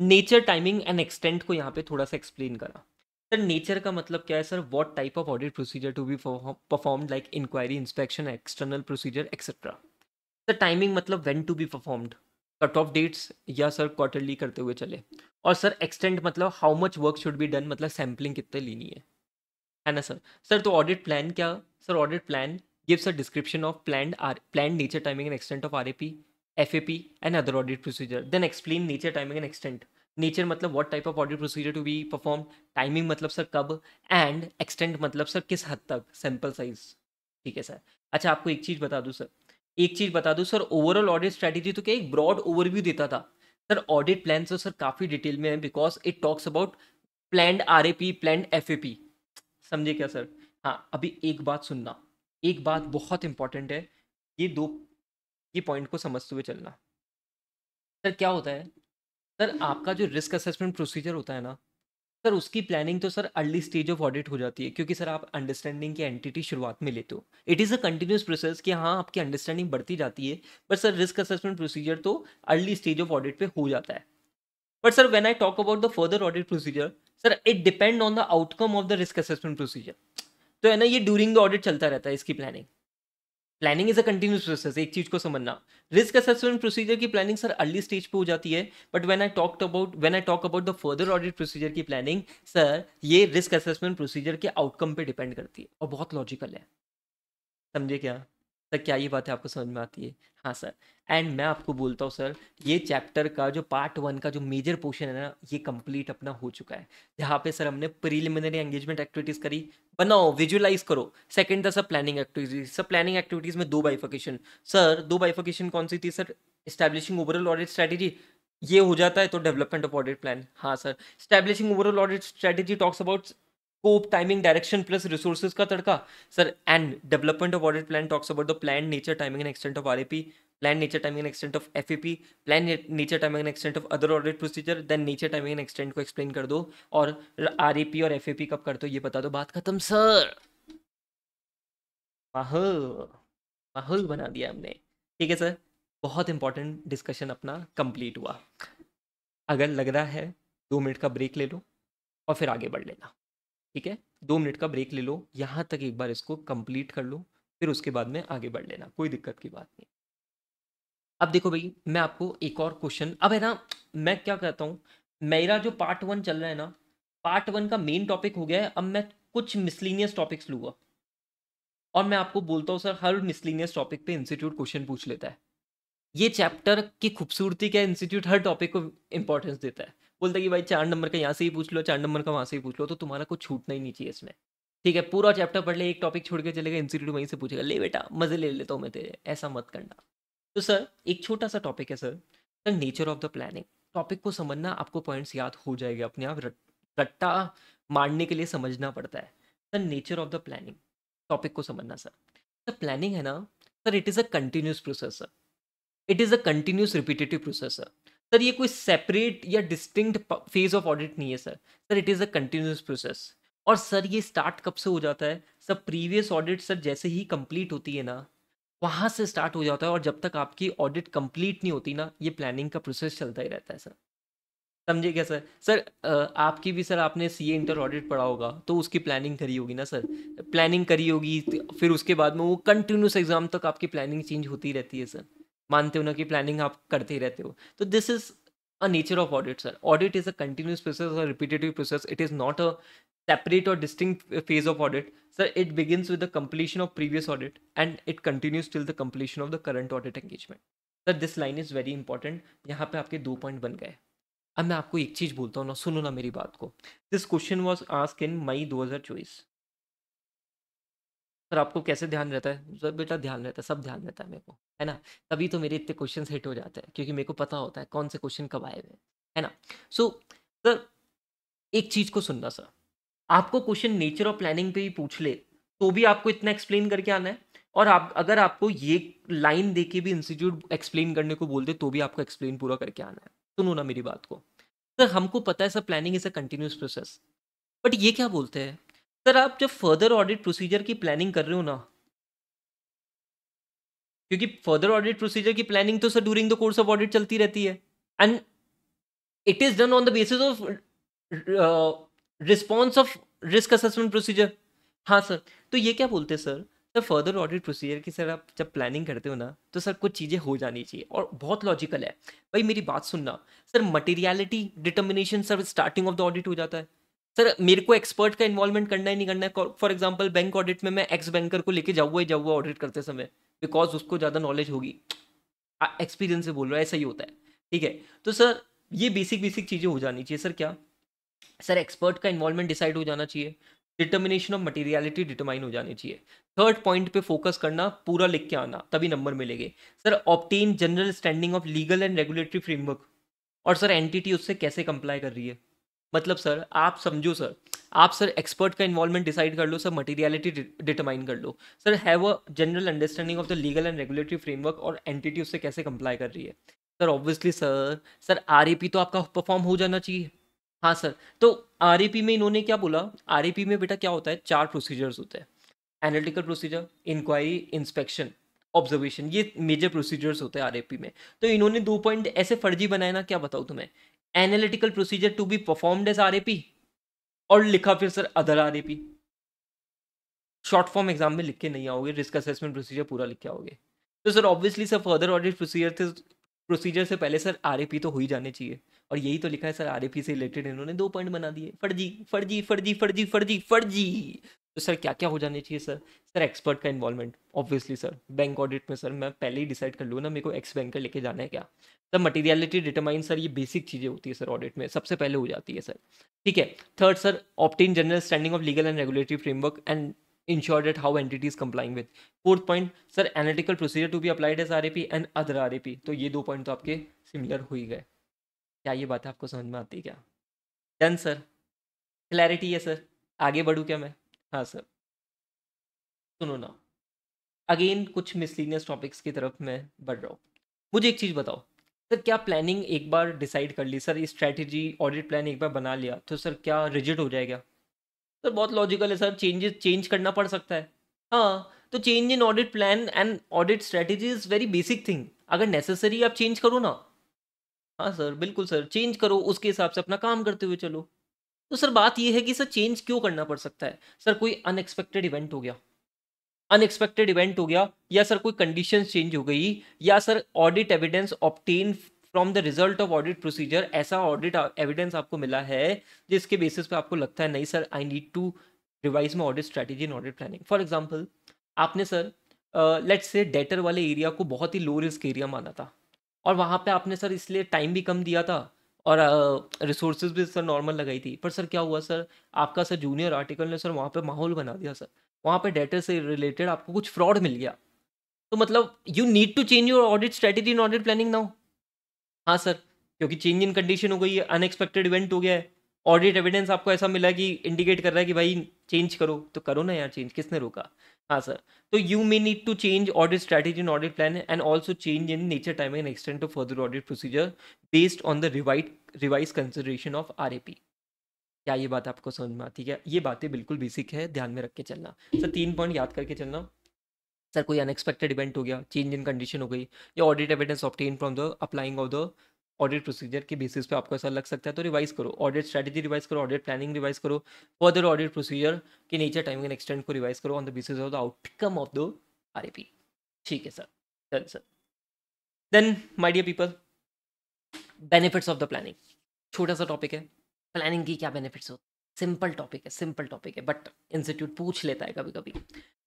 nature, timing and extent को यहाँ पे थोड़ा सा एक्सप्लेन करा। सर नेचर का मतलब क्या है sir? What type of audit procedure to be performed, like inquiry, inspection, external procedure etcetera. Sir timing मतलब when to be performed, cut off dates या सर क्वार्टरली करते हुए चले। और सर एक्सटेंट मतलब how much work should be done, मतलब sampling कितने लेनी है ना सर? सर तो ऑडिट प्लान क्या? Sir audit plan gives a description of planned nature, timing and extent of RAP, FAP and other audit procedure. Then explain nature, timing and extent. Nature मतलब what type of audit procedure to be perform, timing मतलब sir कब, and extent मतलब sir किस हद तक, sample size. ठीक है sir. अच्छा आपको एक चीज़ बता दूं सर, एक चीज़ बता दूं सर, ओवरऑल ऑडिट स्ट्रैटेजी तो क्या एक ब्रॉड ओवरव्यू देता था। सर ऑडिट प्लान तो सर काफ़ी डिटेल में है, because it talks about planned RAP, planned FAP. समझे क्या सर? हाँ, अभी एक बात सुनना, एक बात बहुत इंपॉर्टेंट है, ये दो, ये पॉइंट को समझते हुए चलना। सर क्या होता है सर, आपका जो रिस्क असेसमेंट प्रोसीजर होता है ना सर, उसकी प्लानिंग तो sir early stage of audit हो जाती है, क्योंकि सर आप अंडरस्टैंडिंग की एंटिटी शुरुआत में लेते हो। It is a continuous process कि हाँ आपकी अंडरस्टैंडिंग बढ़ती जाती है, but sir risk assessment procedure तो अर्ली स्टेज ऑफ ऑडिट पे हो जाता है। But sir when I talk about the further audit procedure, sir it depend on the outcome of the risk assessment procedure. तो है ना, ये ड्यूरिंग द ऑडिट चलता रहता है इसकी planning. Planning is a continuous process, एक चीज को समझना। रिस्क असेसमेंट प्रोसीजर की प्लानिंग सर अर्ली स्टेज पे हो जाती है, but when I talk about the further audit procedure की प्लानिंग, सर ये रिस्क असेसमेंट प्रोसीजर के आउटकम पे डिपेंड करती है, और बहुत लॉजिकल है। समझे क्या सर? क्या ये बात है आपको समझ में आती है? हाँ सर। एंड मैं आपको बोलता हूँ सर, ये चैप्टर का जो पार्ट 1 का जो मेजर पोर्शन है ना, ये कंप्लीट अपना हो चुका है, जहाँ पे सर हमने प्रीलिमिनरी एंगेजमेंट एक्टिविटीज़ करी, बनाओ विजुलाइज करो। सेकंड था सर प्लानिंग एक्टिविटीज। सर प्लानिंग एक्टिविटीज़ में 2 बाइफिकेशन। सर 2 बाइफिकेशन कौन सी थी sir? Establishing overall audit strategy, ये हो जाता है तो डेवलपमेंट ऑफ ऑडिट प्लान। हाँ sir, establishing overall audit strategy talks about scope, timing, direction plus resources का तड़का sir. And development of audit plan talks about the plan nature, timing and extent of RAP, plan nature, timing and extent of FAP, plan nature, timing and extent of other audit procedure, then nature, timing and extent को explain कर दो, और RAP और FAP कब करते हो ये बता दो, बात खत्म सर। माहौल, माहौल बना दिया हमने। ठीक है सर, बहुत इंपॉर्टेंट डिस्कशन अपना कंप्लीट हुआ। अगर लग रहा है 2 मिनट का ब्रेक ले लो और फिर आगे बढ़ लेना। ठीक है, 2 मिनट का ब्रेक ले लो, यहाँ तक एक बार इसको कंप्लीट कर लो, फिर उसके बाद में आगे बढ़ लेना, कोई दिक्कत की बात नहीं। अब देखो भाई, मैं आपको एक और क्वेश्चन, अब है ना, मैं क्या कहता हूँ, मेरा जो पार्ट 1 चल रहा है ना, पार्ट 1 का मेन टॉपिक हो गया है, अब मैं कुछ मिसलिनियस टॉपिक्स लूँगा, और मैं आपको बोलता हूँ सर, हर मिसलिनियस टॉपिक पे इंस्टीट्यूट क्वेश्चन पूछ लेता है। ये चैप्टर की खूबसूरती क्या है, इंस्टीट्यूट हर टॉपिक को इंपॉर्टेंस देता है। बोलता है कि भाई 4 नंबर का यहाँ से ही पूछ लो, 4 नंबर का वहाँ से ही पूछ लो, तो तुम्हारा कुछ छूटना ही नहीं चाहिए इसमें। ठीक है, पूरा चैप्टर पढ़ ले, एक टॉपिक छोड़ के चलेगा, इंस्टीट्यूट वहीं से पूछेगा, ले बेटा मजे ले लेता हूँ मैं तेरे, ऐसा मत करना। तो सर एक छोटा सा टॉपिक है sir, sir nature of the planning. Topic को समझना, आपको पॉइंट्स याद हो जाएगा अपने आप, रट्टा मारने के लिए समझना पड़ता है। Sir nature of the planning, topic को समझना सर। सर प्लानिंग है ना sir, it is a continuous process sir, it is a continuous repetitive process sir. Sir ये कोई सेपरेट या डिस्टिंक्ट फेज ऑफ ऑडिट नहीं है sir, sir it is a continuous process. और सर ये start कब से हो जाता है सर, प्रीवियस ऑडिट सर जैसे ही कंप्लीट होती है ना, वहाँ से स्टार्ट हो जाता है, और जब तक आपकी ऑडिट कंप्लीट नहीं होती ना, ये प्लानिंग का प्रोसेस चलता ही रहता है सर। समझे क्या सर? सर आपकी भी सर, आपने सीए इंटर ऑडिट पढ़ा होगा, तो उसकी प्लानिंग करी होगी ना सर, प्लानिंग करी होगी, फिर उसके बाद में वो कंटिन्यूस एग्जाम तक आपकी प्लानिंग चेंज होती रहती है सर। मानते हो ना कि प्लानिंग आप करते ही रहते हो, तो this is a nature of audit sir. Audit is a continuous process और repetitive process, it is not a separate or distinct phase of audit sir. It begins with the completion of previous audit and it continues till the completion of the current audit engagement sir. This line is very important, यहाँ पे आपके 2 point बन गए। अब मैं आपको एक चीज बोलता हूँ ना, सुनो ना मेरी बात को। This question was asked in May 2024 sir. आपको कैसे ध्यान रहता है सर? बेटा ध्यान रहता है, सब ध्यान रहता है मेरे को, है ना। तभी तो मेरे इतने क्वेश्चन हिट हो जाते हैं, क्योंकि मेरे को पता होता है कौन से क्वेश्चन कब आए हुए हैं, है ना। सो सर एक चीज को सुनना सर, आपको क्वेश्चन नेचर ऑफ प्लानिंग पे ही पूछ ले तो भी आपको इतना एक्सप्लेन करके आना है, और आप अगर आपको ये लाइन दे के भी इंस्टीट्यूट एक्सप्लेन करने को बोल दे तो भी आपको एक्सप्लेन पूरा करके आना है। सुनो ना मेरी बात को सर, हमको पता है sir planning is a continuous process, but ये क्या बोलते हैं सर, आप जब फर्दर ऑडिट प्रोसीजर की प्लानिंग कर रहे हो ना, क्योंकि फर्दर ऑडिट प्रोसीजर की प्लानिंग तो sir during the course of audit चलती रहती है, and it is done on the basis of response of risk assessment procedure. हाँ सर, तो ये क्या बोलते हैं sir, sir further audit procedure की सर आप जब प्लानिंग करते हो ना, तो सर कुछ चीज़ें हो जानी चाहिए, और बहुत लॉजिकल है भाई, मेरी बात सुनना sir. Materiality determination sir starting of the audit हो जाता है सर। मेरे को एक्सपर्ट का इन्वॉल्वमेंट करना ही नहीं करना है। फॉर एग्जाम्पल बैंक ऑडिट में मैं एक्स बैंकर को लेके जाऊँगा ही जाऊँगा ऑडिट करते समय, बिकॉज उसको ज़्यादा नॉलेज होगी, एक्सपीरियंस से बोल रहा है, ऐसा ही होता है। ठीक है, तो सर ये बेसिक बेसिक चीज़ें हो जानी चाहिए सर। क्या सर, एक्सपर्ट का इन्वॉल्वमेंट डिसाइड हो जाना चाहिए, डिटर्मिनेशन ऑफ मटेरियलिटी डिटरमाइन हो जानी चाहिए, थर्ड पॉइंट पे फोकस करना, पूरा लिख के आना, तभी नंबर मिलेंगे sir. Obtain general standing of legal and regulatory framework, और सर एंटिटी उससे कैसे कंप्लाई कर रही है। मतलब सर आप समझो सर, आप सर एक्सपर्ट का इन्वॉल्वमेंट डिसाइड कर लो सर, मटेरियलिटी डिटरमाइन कर लो sir, have a general understanding of the legal and regulatory framework, और एंटिटी उससे कैसे कंप्लाई कर रही है sir. Obviously sir, sir RAP तो आपका परफॉर्म हो जाना चाहिए। हाँ सर, तो आरएपी में इन्होंने क्या बोला, आरएपी में बेटा क्या होता है, 4 प्रोसीजर्स होते हैं, analytical procedure, inquiry, inspection, observation, ये मेजर प्रोसीजर्स होते हैं आरएपी में। तो इन्होंने 2 पॉइंट ऐसे फर्जी बनाए ना, क्या बताऊँ तुम्हें, analytical procedure to be performed as RAP, और लिखा फिर sir other RAP. Short form exam में लिख के नहीं आओगे, रिस्क असेसमेंट प्रोसीजर पूरा लिख के आओगे। तो sir obviously sir further audit procedure से पहले सर आरएपी तो हो ही जाने चाहिए, और यही तो लिखा है सर, आरएपी से रिलेटेड इन्होंने 2 पॉइंट बना दिए, फर्जी फर्जी फर्जी फर्जी फर्जी फर्जी। तो सर क्या क्या हो जाने चाहिए सर, सर एक्सपर्ट का involvement, obviously sir bank audit में सर मैं पहले ही डिसाइड कर लूँ ना मेरे को एक्स बैंकर लेके जाना है क्या। सर मटीरियलिटी डिटरमाइन सर, ये बेसिक चीज़ें होती है सर ऑडिट में, सबसे पहले हो जाती है सर। ठीक है, third sir obtain general standing of legal and regulatory framework and ensure that how entity is complying with. Fourth point sir, analytical procedure to be applied as RAP and other RAP, तो ये 2 point तो आपके similar हो ही गए। क्या ये बात आपको समझ में आती है क्या? डन सर, क्लैरिटी है सर, आगे बढ़ूँ क्या मैं? हाँ सर, सुनो ना, अगेन कुछ मिसलीनियस टॉपिक्स की तरफ मैं बढ़ रहा हूँ। मुझे एक चीज़ बताओ सर, क्या प्लानिंग एक बार डिसाइड कर ली सर, ये स्ट्रैटेजी ऑडिट प्लान एक बार बना लिया तो सर क्या रिजिड हो जाएगा? सर बहुत लॉजिकल है सर, चेंजेस चेंज करना पड़ सकता है। हाँ, तो change in audit plan and audit strategy is very basic thing. अगर नेसेसरी आप चेंज करो ना, हाँ सर, बिल्कुल सर, चेंज करो, उसके हिसाब से अपना काम करते हुए चलो। तो सर बात ये है कि सर चेंज क्यों करना पड़ सकता है? सर कोई अनएक्सपेक्टेड इवेंट हो गया, अनएक्सपेक्टेड इवेंट हो गया, या सर कोई कंडीशंस चेंज हो गई, या sir audit evidence obtain from the result of audit procedure, ऐसा ऑडिट एविडेंस आपको मिला है जिसके बेसिस पे आपको लगता है नहीं sir I need to revise my audit strategy and audit planning. For example, आपने सर लेट्स से डेटर वाले एरिया को बहुत ही लो रिस्क एरिया माना था, और वहाँ पे आपने सर इसलिए टाइम भी कम दिया था और रिसोर्सेज भी सर नॉर्मल लगाई थी। पर सर क्या हुआ सर, आपका सर जूनियर आर्टिकल ने सर वहाँ पे माहौल बना दिया सर, वहाँ पे डेटा से रिलेटेड आपको कुछ फ्रॉड मिल गया। तो मतलब you need to change your audit strategy in audit planning now. हाँ सर, क्योंकि चेंज इन कंडीशन हो गई है, अनएक्सपेक्टेड इवेंट हो गया है, ऑडिट एविडेंस आपको ऐसा मिला कि इंडिकेट कर रहा है कि भाई चेंज करो, तो करो ना यार चेंज, किसने रोका? हाँ सर, तो you may need to change audit strategy in audit plan and also change in nature time and extent of further audit procedure based on the revise consideration of RAP। क्या ये बात आपको समझ में आती है? ये बातें बिल्कुल बेसिक है, ध्यान में रख के चलना सर, 3 पॉइंट याद करके चलना। सर कोई अनएक्सपेक्टेड इवेंट हो गया, चेंज इन कंडीशन हो गई, या audit evidence obtain from the applying of the audit procedure के बेसिस पे आपको ऐसा लग सकता है, तो रिवाइज करो, ऑडिट स्ट्रेटेजी रिवाइज करो, ऑडिट प्लानिंग रिवाइज करो, फर्दर ऑडिट प्रोसीजर के नेचर टाइमिंग एंड एक्सटेंट को रिवाइज करो on the basis of the outcome of the RAP। ठीक है sir, done sir. Then my dear people, benefits of the planning, छोटा सा topic है, planning की क्या बेनिफिट्स हो, सिंपल टॉपिक है, सिंपल टॉपिक है, बट इंस्टीट्यूट पूछ लेता है कभी कभी।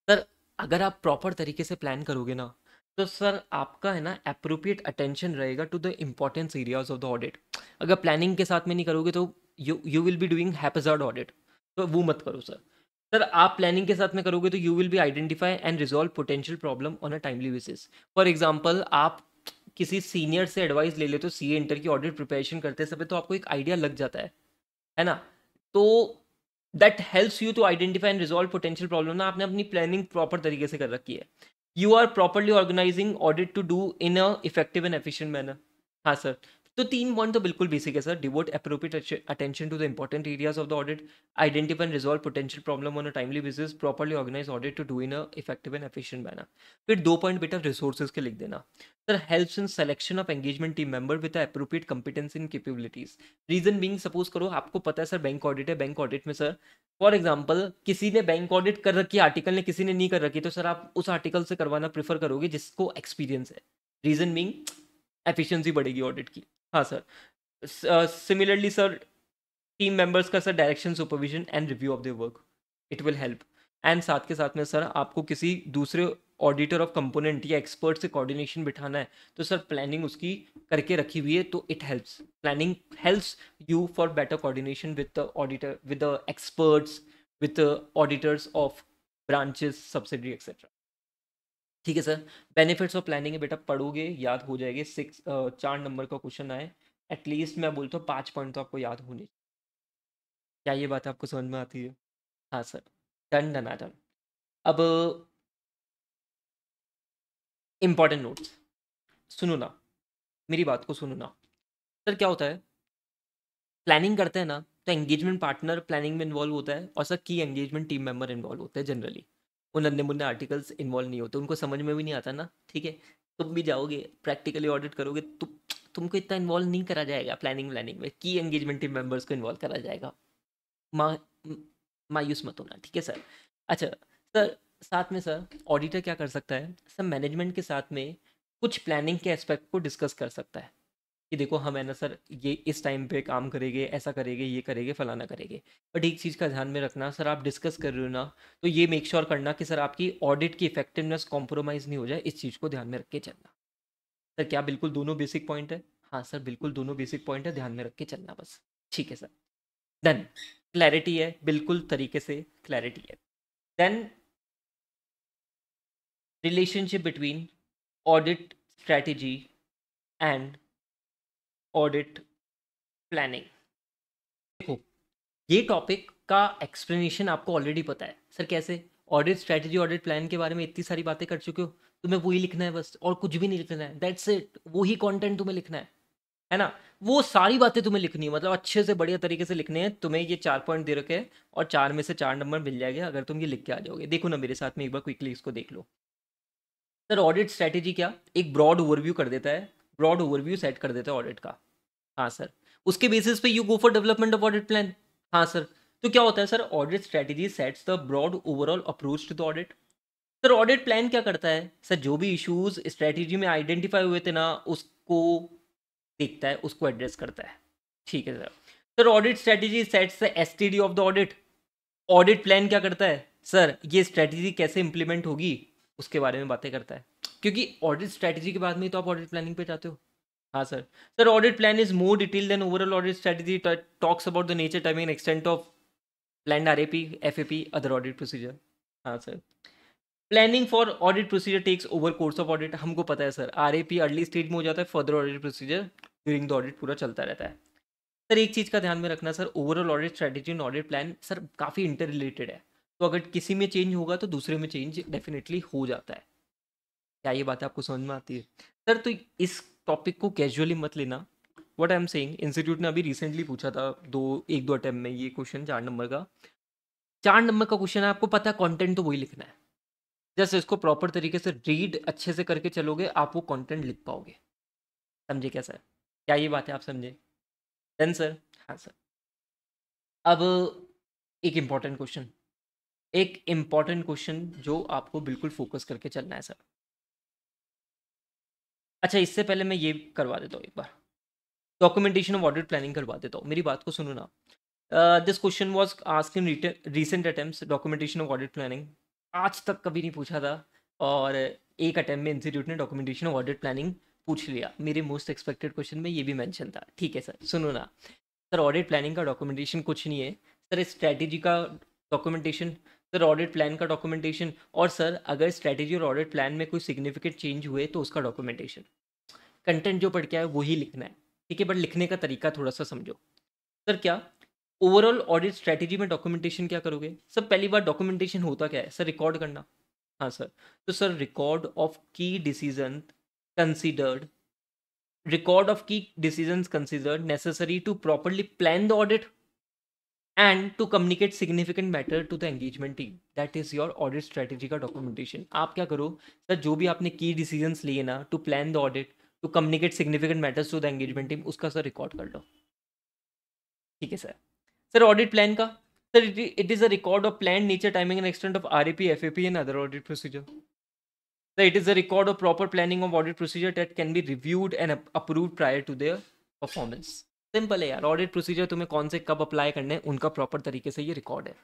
सर अगर आप प्रॉपर तरीके से प्लान करोगे ना, तो सर आपका है ना अप्रोप्रिएट अटेंशन रहेगा to the importance areas of the audit. अगर प्लानिंग के साथ में नहीं करोगे तो you will be doing haphazard audit, तो वो मत करो सर। सर आप प्लानिंग के साथ में करोगे तो you will B identify and resolve potential problem on a timely basis. For example, आप किसी सीनियर से एडवाइस ले लेते हो CA इंटर की ऑडिट प्रिपरेशन करते समय, तो आपको एक आइडिया लग जाता है ना? तो that helps you to identify and resolve potential problem ना, आपने अपनी प्लानिंग प्रॉपर तरीके से कर रखी है। You are properly organising audit to do in a effective and efficient manner. हाँ सर, तो 3 पॉइंट तो बिल्कुल बेसिक है sir, devote appropriate attention to the important areas of the audit, identify and resolve potential problem on a timely basis, properly organise audit to do in a effective and efficient manner. फिर 2 point बेटा resources के लिख देना। Sir helps in selection of engagement team member with appropriate competence in capabilities. Reason being, suppose करो आपको पता है sir bank audit है, बैंक ऑडिट में सर फॉर एग्जाम्पल किसी ने बैंक ऑडिट कर रखी है आर्टिकल ने, किसी ने नहीं कर रखी, तो सर आप उस आर्टिकल से करवाना प्रेफर करोगे जिसको एक्सपीरियंस है। रीजन बीइंग एफिशिएंसी बढ़ेगी ऑडिट की। हाँ sir, similarly sir team members का sir direction, supervision and review of their work, it will help. And साथ के साथ में सर आपको किसी दूसरे ऑडिटर ऑफ कंपोनेंट या एक्सपर्ट से कोऑर्डिनेशन बिठाना है, तो सर प्लानिंग उसकी करके रखी हुई है, तो it helps, planning helps you for better coordination with the auditor, with the experts, with the auditors of branches, subsidiary etcetera. ठीक है सर, बेनिफिट्स ऑफ प्लानिंग है बेटा, पढ़ोगे याद हो जाएंगे। 4 नंबर का क्वेश्चन आए, एटलीस्ट मैं बोलता हूँ 5 पॉइंट तो आपको याद होने। क्या ये बात आपको समझ में आती है? हाँ सर, डन डन डन। अब इंपॉर्टेंट नोट्स सुनो ना, मेरी बात को सुनो ना। सर क्या होता है, प्लानिंग करते हैं ना, तो एंगेजमेंट पार्टनर प्लानिंग में इन्वॉल्व होता है, और सर की एंगेजमेंट टीम मेंबर इन्वॉल्व होते हैं जनरली। उन नन्हे मुन्ने आर्टिकल्स इन्वॉल्व नहीं होते, उनको समझ में भी नहीं आता ना, ठीक है? तुम भी जाओगे प्रैक्टिकली ऑडिट करोगे, तुमको इतना इन्वॉल्व नहीं करा जाएगा प्लानिंग व्लानिंग में, की एंगेजमेंट टीम मेंबर्स को इन्वॉल्व करा जाएगा। मा मायूस मत होना, ठीक है सर? अच्छा सर, साथ में सर ऑडिटर क्या कर सकता है सर, मैनेजमेंट के साथ में कुछ प्लानिंग के एस्पेक्ट को डिस्कस कर सकता है कि देखो हम है ना सर ये इस टाइम पे काम करेंगे, ऐसा करेंगे, ये करेंगे, फलाना करेंगे। बट एक चीज़ का ध्यान में रखना सर, आप डिस्कस कर रहे हो ना, तो ये मेक श्योर करना कि सर आपकी ऑडिट की इफेक्टिवनेस कॉम्प्रोमाइज़ नहीं हो जाए, इस चीज़ को ध्यान में रख के चलना। सर क्या बिल्कुल दोनों बेसिक पॉइंट है? हाँ सर, बिल्कुल दोनों बेसिक पॉइंट है, ध्यान में रख के चलना बस। ठीक है सर, डन। क्लैरिटी है, बिल्कुल तरीके से क्लैरिटी है। Then relationship between audit strategy and audit planning. देखो, ये टॉपिक का एक्सप्लेनेशन आपको ऑलरेडी पता है सर। कैसे? ऑडिट स्ट्रैटेजी, ऑडिट प्लान के बारे में इतनी सारी बातें कर चुके हो, तुम्हें वही लिखना है बस, और कुछ भी नहीं लिखना है। दैट्स इट, वही कंटेंट तुम्हें लिखना है ना? वो सारी बातें तुम्हें लिखनी है, मतलब अच्छे से बढ़िया तरीके से लिखने हैं तुम्हें। ये 4 पॉइंट दे रखे हैं और 4 में से 4 नंबर मिल जाएंगे अगर तुम ये लिख के आ जाओगे। देखो ना मेरे साथ में एक बार क्विकली इसको देख लो। सर ऑडिट स्ट्रैटेजी क्या, एक ब्रॉड ओवरव्यू कर देता है, ब्रॉड ओवरव्यू सेट कर देता है ऑडिट का। हाँ सर, उसके बेसिस पे you go for development of audit plan. हाँ सर, तो क्या होता है sir, audit strategy sets the broad overall approach to the audit. Sir audit plan क्या करता है सर, जो भी इश्यूज स्ट्रैटेजी में आइडेंटिफाई हुए थे ना, उसको देखता है, उसको एड्रेस करता है। ठीक है sir. Sir audit strategy sets the STD of the audit. Audit plan क्या करता है सर, ये स्ट्रैटेजी कैसे इंप्लीमेंट होगी उसके बारे में बातें करता है, क्योंकि ऑडिट स्ट्रैटेजी के बाद में ही तो आप ऑडिट प्लानिंग पे जाते हो। हाँ sir. Sir audit plan is more detail than overall audit strategy, talks about the nature, timing and extent of plan RAP, FAP, other audit procedure. हाँ sir. Planning for audit procedure takes over course of audit. हमको पता है sir, RAP early stage में हो जाता है, further audit procedure during the audit पूरा चलता रहता है। सर एक चीज़ का ध्यान में रखना sir, overall audit strategy and audit plan sir काफ़ी इंटर रिलेटेड है। तो अगर किसी में चेंज होगा तो दूसरे में चेंज डेफिनेटली हो जाता है। क्या ये बात आपको समझ में आती है सर? तो इस टॉपिक को कैजुअली मत लेना। What I am saying, institute ने अभी रिसेंटली पूछा था एक दो अटेम्प्ट में ये क्वेश्चन, 4 नंबर का। 4 नंबर का क्वेश्चन है, आपको पता है कंटेंट तो वही लिखना है। जैसे इसको प्रॉपर तरीके से रीड अच्छे से करके चलोगे, आप वो कंटेंट लिख पाओगे। समझे क्या सर? क्या ये बात है, आप समझे? देन सर, हाँ सर। अब एक इम्पॉर्टेंट क्वेश्चन, एक इम्पॉर्टेंट क्वेश्चन जो आपको बिल्कुल फोकस करके चलना है सर। अच्छा, इससे पहले मैं ये करवा देता हूँ एक बार, डॉक्यूमेंटेशन ऑफ ऑडिट प्लानिंग करवा देता हूँ। मेरी बात को सुनो ना। This question was asked in recent attempts, documentation of audit planning आज तक कभी नहीं पूछा था, और एक अटेम्प्ट में इंस्टीट्यूट ने डॉक्यूमेंटेशन ऑफ ऑडिट प्लानिंग पूछ लिया। मेरे मोस्ट एक्सपेक्टेड क्वेश्चन में ये भी मेंशन था। ठीक है सर, सुनो ना। सर ऑडिट प्लानिंग का डॉक्यूमेंटेशन कुछ नहीं है सर, स्ट्रैटेजी का डॉक्यूमेंटेशन, सर ऑडिट प्लान का डॉक्यूमेंटेशन, और सर अगर स्ट्रैटेजी और ऑडिट प्लान में कोई सिग्निफिकेंट चेंज हुए तो उसका डॉक्यूमेंटेशन। कंटेंट जो पढ़ के आए वही लिखना है, ठीक है, बट लिखने का तरीका थोड़ा सा समझो। सर क्या, ओवरऑल ऑडिट स्ट्रैटेजी में डॉक्यूमेंटेशन क्या करोगे? सर पहली बार डॉक्यूमेंटेशन होता क्या है सर, रिकॉर्ड करना। हाँ सर। तो सर रिकॉर्ड ऑफ की decision considered, record of key decisions considered necessary to properly plan the audit and to communicate significant matter to the engagement team. That is your audit strategy का documentation। आप क्या करो sir, जो भी आपने key decisions लिए ना, to plan the audit, to communicate significant matters to the engagement team, उसका सर रिकॉर्ड कर लो। ठीक है सर। सर ऑडिट प्लान का, sir it is a record of plan, nature, timing and extent of RAP, FAP and other audit procedure. So it is a record of proper planning of audit procedure that can be reviewed and approved prior to their performance। Simple है यार, audit procedure तुम्हें कौन से कब apply करने हैं उनका proper तरीके से ये रिकॉर्ड है।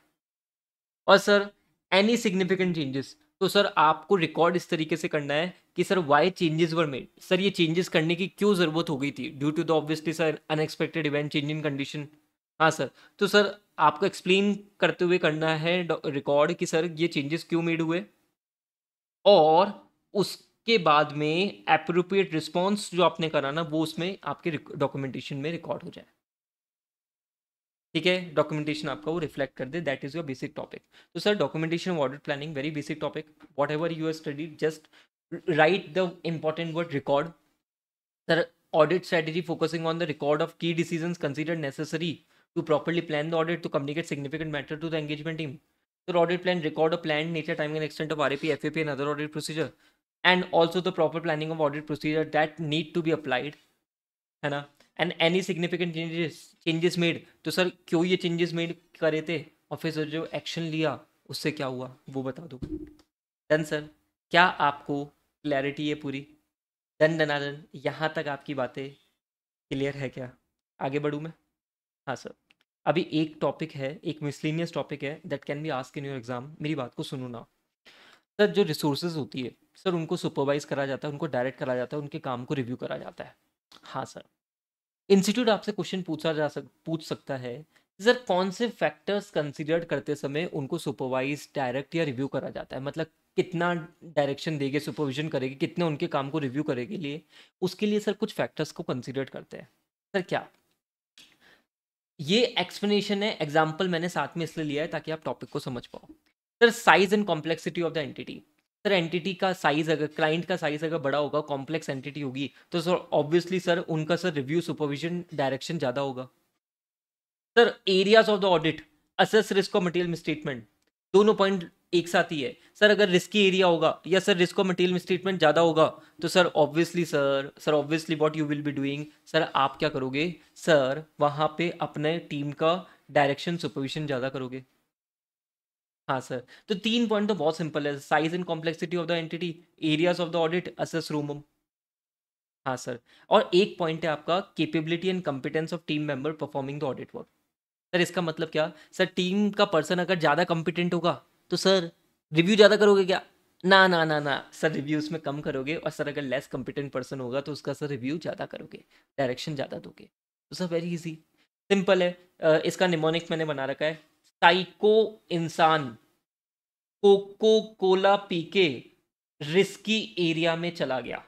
और सर एनी सिग्निफिकेंट चेंजेस, तो सर आपको रिकॉर्ड इस तरीके से करना है कि sir why changes were made, sir ये चेंजेस करने की क्यों ज़रूरत हो गई थी, due to the obviously sir unexpected event, change in condition. हाँ सर। तो सर आपको एक्सप्लेन करते हुए करना है रिकॉर्ड कि सर ये चेंजेस क्यों मेड हुए, और उसके बाद में एप्रोप्रिएट रिस्पॉन्स जो आपने करा ना वो उसमें आपके डॉक्यूमेंटेशन में रिकॉर्ड हो जाए। ठीक है, डॉक्यूमेंटेशन आपका वो रिफ्लेक्ट कर दे। That is your basic topic. तो sir documentation audit planning very basic topic, whatever you have studied just write the important word record. Sir audit strategy focusing on the record of key decisions considered necessary to properly plan the audit to communicate significant matter to the engagement team. So audit plan record a planned nature, timing and extent of RAP, FAP and other audit procedure, and also the proper planning of audit procedure that need to be applied, है ना? And any significant changes made, तो sir क्यों ये changes made करे थे, और फिर sir जो एक्शन लिया उससे क्या हुआ वो बता दो। डन सर, क्या आपको क्लैरिटी है पूरी? डन डनाडन, यहाँ तक आपकी बातें क्लियर है क्या? आगे बढ़ूँ मैं? हाँ सर। अभी एक टॉपिक है, एक मिसलेनियस टॉपिक है that can be ask in your exam. मेरी बात को सुनो ना सर। जो रिसोर्सेज होती है सर उनको सुपरवाइज करा जाता है, उनको डायरेक्ट करा जाता है, उनके काम को रिव्यू करा जाता है। हाँ सर। इंस्टीट्यूट आपसे क्वेश्चन पूछ सकता है सर कौन से फैक्टर्स कंसिडर करते समय उनको सुपरवाइज, डायरेक्ट या रिव्यू करा जाता है, मतलब कितना डायरेक्शन देंगे, सुपरविजन करेगी, कितने उनके काम को रिव्यू करेगी लिए, उसके लिए सर कुछ फैक्टर्स को कंसिडर करते हैं। सर क्या ये एक्सप्लेनेशन है, एग्जाम्पल मैंने साथ में इसलिए लिया है ताकि आप टॉपिक को समझ पाओ। Sir size and complexity of the entity, sir entity का साइज अगर, क्लाइंट का साइज अगर बड़ा होगा, कॉम्प्लेक्स एंटिटी होगी, तो सर ऑब्वियसली सर उनका सर रिव्यू सुपरविजन डायरेक्शन ज़्यादा होगा। Sir areas of the audit, assess risk of material mistreatment, दोनों पॉइंट एक साथ ही है। सर अगर रिस्की एरिया होगा या sir risk of material mistreatment ज़्यादा होगा, तो sir obviously sir obviously what you will be doing, sir आप क्या करोगे सर, वहाँ पे अपने टीम का डायरेक्शन सुपरविजन ज़्यादा करोगे। हाँ सर, तो 3 पॉइंट तो बहुत सिंपल है, size and complexity of the entity, areas of the audit, assess room. हाँ सर, और एक पॉइंट है आपका capability and competence of team member performing the audit work. Sir इसका मतलब क्या, सर टीम का पर्सन अगर ज़्यादा कॉम्पिटेंट होगा तो सर रिव्यू ज़्यादा करोगे क्या, ना ना ना ना सर, रिव्यू उसमें कम करोगे। और सर अगर लेस कॉम्पिटेंट पर्सन होगा तो उसका सर रिव्यू ज़्यादा करोगे, डायरेक्शन ज़्यादा दोगे। तो सर वेरी इजी, सिंपल है। इसका निमोनिक मैंने बना रखा है, साइको इंसान कोको कोला पी के रिस्की एरिया में चला गया।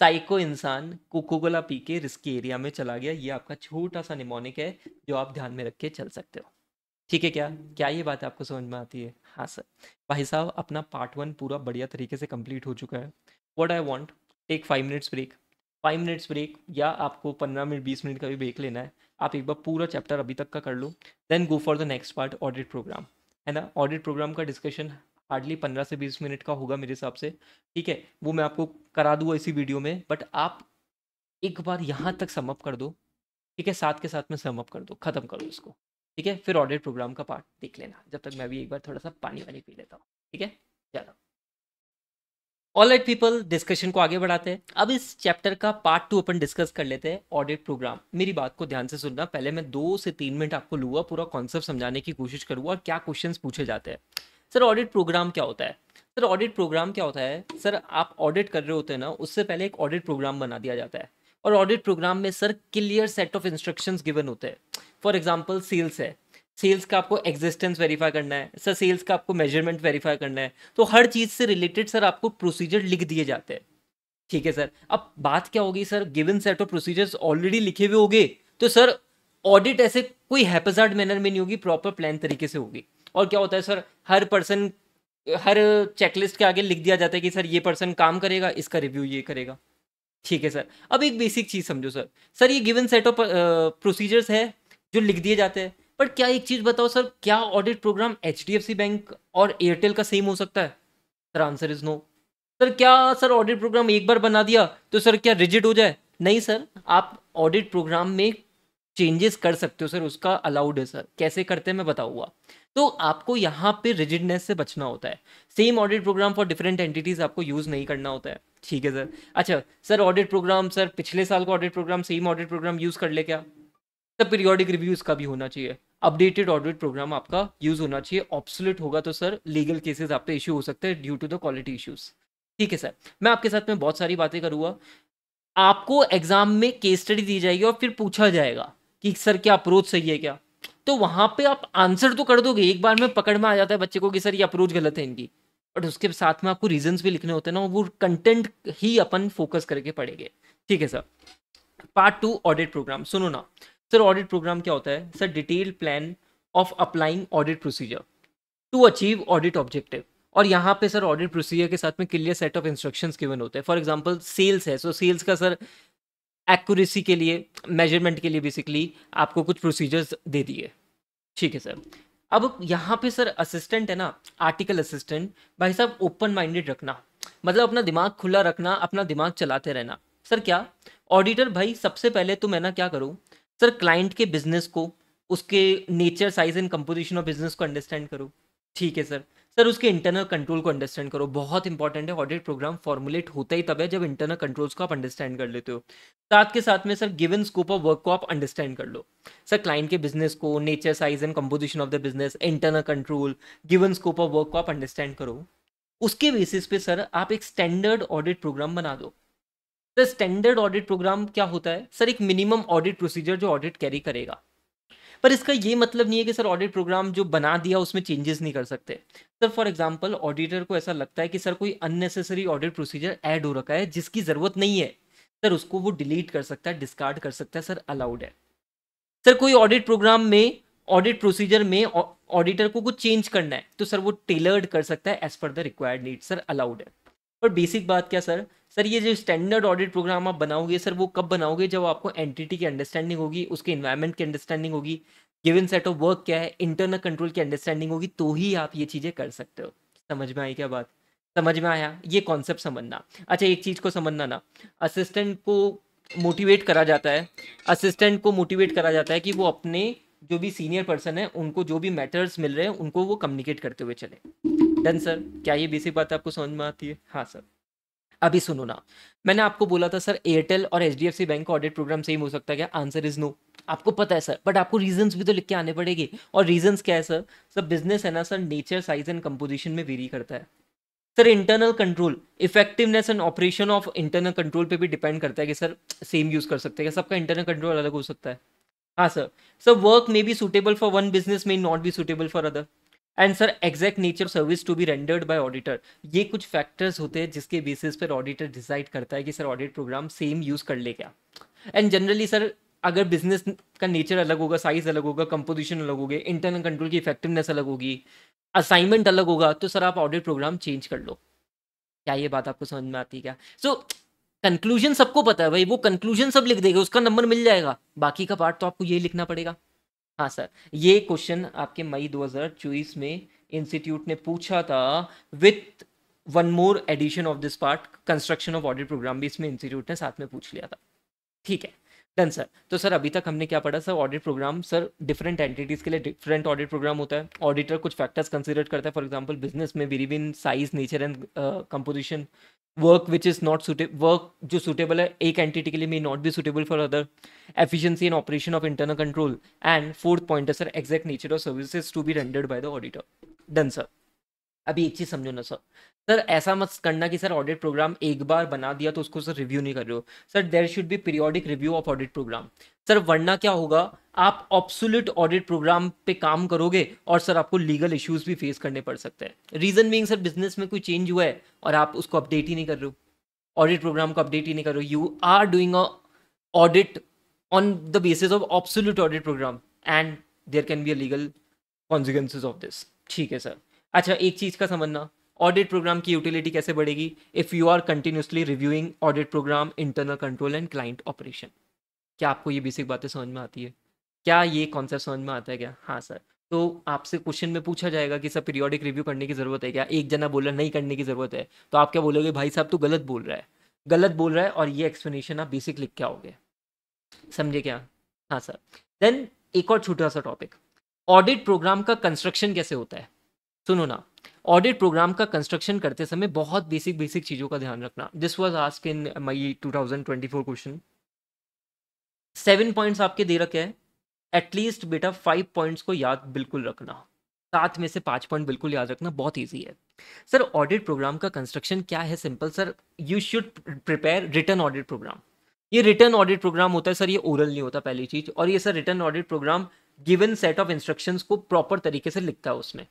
साइको इंसान कोको कोला पी के रिस्की एरिया में चला गया, ये आपका छोटा सा निमोनिक है जो आप ध्यान में रख के चल सकते हो। ठीक है, क्या क्या ये बात आपको समझ में आती है? हाँ सर। भाई साहब अपना पार्ट 1 पूरा बढ़िया तरीके से कंप्लीट हो चुका है। What I want, take 5 minutes break, 5 minutes break, या आपको 15 मिनट 20 मिनट का भी ब्रेक लेना है, आप एक बार पूरा चैप्टर अभी तक का कर लो, then go for the next part, audit program. है ना, ऑडिट प्रोग्राम का डिस्कशन हार्डली 15 से 20 मिनट का होगा मेरे हिसाब से। ठीक है, वो मैं आपको करा दूंगा इसी वीडियो में, बट आप एक बार यहाँ तक समअप कर दो। ठीक है, साथ के साथ में समअप कर दो, खत्म करो इसको। ठीक है, फिर ऑडिट प्रोग्राम का पार्ट देख लेना, जब तक मैं भी एक बार थोड़ा सा पानी वानी पी लेता हूँ। ठीक है, चलो। ऑल राइट पीपल, डिस्कशन को आगे बढ़ाते हैं। अब इस चैप्टर का पार्ट 2 अपन डिस्कस कर लेते हैं, ऑडिट प्रोग्राम। मेरी बात को ध्यान से सुनना, पहले मैं 2 से 3 मिनट आपको लूँगा, पूरा कॉन्सेप्ट समझाने की कोशिश करूँगा और क्या क्वेश्चंस पूछे जाते हैं। सर ऑडिट प्रोग्राम क्या होता है? सर ऑडिट प्रोग्राम क्या होता है, सर आप ऑडिट कर रहे होते हैं ना, उससे पहले एक ऑडिट प्रोग्राम बना दिया जाता है। और ऑडिट प्रोग्राम में sir clear set of instructions given होते हैं। फॉर एग्जांपल सेल्स है, सेल्स का आपको एग्जिस्टेंस वेरीफाई करना है सर, सेल्स का आपको मेजरमेंट वेरीफाई करना है, तो हर चीज़ से रिलेटेड सर आपको प्रोसीजर लिख दिए जाते हैं। ठीक है सर, अब बात क्या होगी sir, given set of procedures already लिखे हुए होंगे, तो सर ऑडिट ऐसे कोई हैपेजार्ड मैनर में नहीं होगी, प्रॉपर प्लान तरीके से होगी। और क्या होता है सर, हर पर्सन, हर चेकलिस्ट के आगे लिख दिया जाता है कि सर ये पर्सन काम करेगा, इसका रिव्यू ये करेगा। ठीक है सर, अब एक बेसिक चीज़ समझो सर, सर ये गिवन सेट ऑफ प्रोसीजर्स है जो लिख दिए जाते हैं, पर क्या एक चीज़ बताओ सर, क्या ऑडिट प्रोग्राम HDFC बैंक और एयरटेल का सेम हो सकता है? Sir answer is no. Sir क्या सर ऑडिट प्रोग्राम एक बार बना दिया तो सर क्या रिजिड हो जाए? नहीं सर, आप ऑडिट प्रोग्राम में चेंजेस कर सकते हो सर, उसका अलाउड है सर। कैसे करते हैं मैं बताऊंगा। तो आपको यहाँ पे रिजिडनेस से बचना होता है, same audit program for different entities आपको यूज नहीं करना होता है। ठीक है सर। अच्छा सर, ऑडिट प्रोग्राम, सर पिछले साल का audit program same audit program use कर ले क्या? सर पीरियोडिक रिव्यू इसका भी होना चाहिए, अपडेटेड ऑडिट प्रोग्राम आपका यूज होना चाहिए। ऑब्सोलेट होगा तो सर लीगल केसेस आप पे इशू हो सकते हैं due to the quality issues. ठीक है सर, मैं आपके साथ में बहुत सारी बातें करूंगा। आपको एग्जाम में केस स्टडी दी जाएगी और फिर पूछा जाएगा कि सर क्या अप्रोच सही है क्या, तो वहां पे आप आंसर तो कर दोगे, एक बार में पकड़ में आ जाता है बच्चे को कि सर ये अप्रोच गलत है इनकी, बट उसके साथ में आपको रीजंस भी लिखने होते हैं ना, वो कंटेंट ही अपन फोकस करके पढ़ेंगे। ठीक है सर। पार्ट 2 ऑडिट प्रोग्राम, सुनो ना सर, ऑडिट प्रोग्राम क्या होता है sir, detail plan of applying audit procedure to achieve audit objective. और यहाँ पे सर ऑडिट प्रोसीजर के साथ में clear set of instructions given होते हैं। फॉर एग्जांपल सेल्स है, सो सेल्स का सर एक्यूरेसी के लिए, मेजरमेंट के लिए बेसिकली आपको कुछ प्रोसीजर्स दे दिए। ठीक है सर। अब यहाँ पे सर असिस्टेंट है ना, आर्टिकल असिस्टेंट, भाई साहब ओपन माइंडेड रखना, मतलब अपना दिमाग खुला रखना, अपना दिमाग चलाते रहना। सर क्या, ऑडिटर भाई सबसे पहले तो मैं ना क्या करूँ सर, क्लाइंट के बिजनेस को, उसके nature size and composition of business को अंडरस्टैंड करो। ठीक है सर। सर उसके इंटरनल कंट्रोल को अंडरस्टैंड करो, बहुत इंपॉर्टेंट है, ऑडिट प्रोग्राम फॉर्मुलेट होता ही तब है जब इंटरनल कंट्रोल्स को आप अंडरस्टैंड कर लेते हो। साथ के साथ में sir given scope of work को आप अंडरस्टैंड कर लो। सर क्लाइंट के बिजनेस को, nature size and composition of the business, internal control, given scope of work को आप अंडरस्टैंड करो। उसके बेसिस पे सर आप एक स्टैंडर्ड ऑडिट प्रोग्राम बना दो। सर स्टैंडर्ड ऑडिट प्रोग्राम क्या होता है सर, एक मिनिमम ऑडिट प्रोसीजर जो ऑडिट कैरी करेगा। पर इसका ये मतलब नहीं है कि सर ऑडिट प्रोग्राम जो बना दिया उसमें चेंजेस नहीं कर सकते। सर फॉर एग्जांपल ऑडिटर को ऐसा लगता है कि सर कोई अननेसेसरी ऑडिट प्रोसीजर ऐड हो रखा है जिसकी ज़रूरत नहीं है, सर उसको वो डिलीट कर सकता है, डिस्कार्ड कर सकता है, सर अलाउड है। सर कोई ऑडिट प्रोग्राम में, ऑडिट प्रोसीजर में ऑडिटर को कुछ चेंज करना है तो सर वो टेलर्ड कर सकता है as per the required need, sir allowed है। पर बेसिक बात क्या सर, सर ये जो स्टैंडर्ड ऑडिट प्रोग्राम आप बनाओगे सर, वो कब बनाओगे, जब आपको एंटिटी की अंडरस्टैंडिंग होगी, उसके इन्वायरमेंट की अंडरस्टैंडिंग होगी, गिवन सेट ऑफ वर्क क्या है, इंटरनल कंट्रोल की अंडरस्टैंडिंग होगी, तो ही आप ये चीज़ें कर सकते हो। समझ में आई क्या बात? समझ में आया ये कॉन्सेप्ट समझना। अच्छा एक चीज़ को समझना ना, असिस्टेंट को मोटिवेट करा जाता है, असिस्टेंट को मोटिवेट करा जाता है कि वो अपने जो भी सीनियर पर्सन है उनको जो भी मैटर्स मिल रहे हैं उनको वो कम्युनिकेट करते हुए चले। डन सर, क्या ये बेसिक बात आपको समझ में आती है? हाँ सर। अभी सुनो ना, मैंने आपको बोला था सर एयरटेल और एचडीएफसी बैंक का ऑडिट प्रोग्राम सेम हो सकता है क्या? Answer is no. आपको पता है सर, बट आपको रीजंस भी तो लिख के आने पड़ेंगे। और रीजंस क्या है सर? सब बिजनेस है ना sir, nature size and composition में वेरी करता है। Sir internal control, effectiveness and operation of internal control पे भी डिपेंड करता है कि सर सेम यूज कर सकते हैं क्या? सबका इंटरनल कंट्रोल अलग हो सकता है। हाँ sir. Sir work may be suitable for one business, may not be suitable for other. And sir exact nature service to be rendered by auditor, ये कुछ फैक्टर्स होते हैं जिसके बेसिस पर ऑडिटर डिसाइड करता है कि sir audit program same use कर ले क्या। एंड जनरली सर अगर बिजनेस का नेचर अलग होगा, साइज अलग होगा, कंपोजिशन अलग होगी, इंटरनल कंट्रोल की इफेक्टिवनेस अलग होगी, असाइनमेंट अलग होगा, तो सर आप ऑडिट प्रोग्राम चेंज कर लो। क्या ये बात आपको समझ में आती है क्या? सो कंक्लूजन सबको पता है भाई, वो कंक्लूजन सब लिख देगा, उसका नंबर मिल जाएगा, बाकी का पार्ट तो आपको यही लिखना पड़ेगा। हाँ सर, ये क्वेश्चन आपके मई 2024 में इंस्टीट्यूट ने पूछा था, with one more addition of this part, construction of audit program भी इसमें इंस्टीट्यूट ने साथ में पूछ लिया था। ठीक है डन सर। तो सर अभी तक हमने क्या पढ़ा sir? Audit program sir different entities के लिए डिफरेंट ऑडिट प्रोग्राम होता है। ऑडिटर कुछ फैक्टर्स कंसीडर करता है, फॉर एग्जांपल बिजनेस में vary in size, nature and composition, work which is not suitable, work जो सुटेबल है एक एंटिटी के लिए may not be suitable for other, efficiency and operation of internal control, and fourth point है sir exact nature of services to be rendered by the auditor. Done sir. अभी एक चीज समझो ना सर, सर ऐसा मत करना कि सर ऑडिट प्रोग्राम एक बार बना दिया तो उसको सर रिव्यू नहीं कर रहे हो। Sir there should be periodic review of audit program. Sir वरना क्या होगा, आप ऑब्सोल्यूट ऑडिट प्रोग्राम पे काम करोगे और सर आपको लीगल इश्यूज भी फेस करने पड़ सकते हैं। रीजन बीइंग सर बिजनेस में कोई चेंज हुआ है और आप उसको अपडेट ही नहीं कर रहे हो, ऑडिट प्रोग्राम को अपडेट ही नहीं कर रहे हो, you are doing a audit on the basis of obsolete audit program and there can be a legal consequences of this. ठीक है सर। अच्छा एक चीज का समझना, ऑडिट प्रोग्राम की यूटिलिटी कैसे बढ़ेगी? If you are continuously reviewing audit program, internal control and client operation. क्या आपको ये बेसिक बातें समझ में आती है? क्या ये कॉन्सेप्ट समझ में आता है क्या? हाँ सर। तो आपसे क्वेश्चन में पूछा जाएगा कि सर पीरियोडिक रिव्यू करने की जरूरत है क्या? एक जना बोल रहा है नहीं करने की जरूरत है, तो आप क्या बोलोगे? भाई साहब तू गलत बोल रहा है, गलत बोल रहा है, और ये एक्सप्लेनेशन आप बेसिक लिख के आओगे। समझे क्या? हाँ सर। देन एक और छोटा सा टॉपिक, ऑडिट प्रोग्राम का कंस्ट्रक्शन कैसे होता है? सुनो ना, ऑडिट प्रोग्राम का कंस्ट्रक्शन करते समय बहुत बेसिक बेसिक चीजों का ध्यान रखना। This was asked in May 2024 question. 7 points आपके दे रखे हैं, एटलीस्ट बेटा 5 पॉइंट्स को याद बिल्कुल रखना, 7 में से 5 पॉइंट बिल्कुल याद रखना, बहुत ईजी है। सर ऑडिट प्रोग्राम का कंस्ट्रक्शन क्या है? Simple sir, you should prepare written audit program. ये रिटर्न ऑडिट प्रोग्राम होता है सर, ये ओरल नहीं होता पहली चीज, और ये sir written audit program given set of instructions को प्रॉपर तरीके से लिखता है उसमें।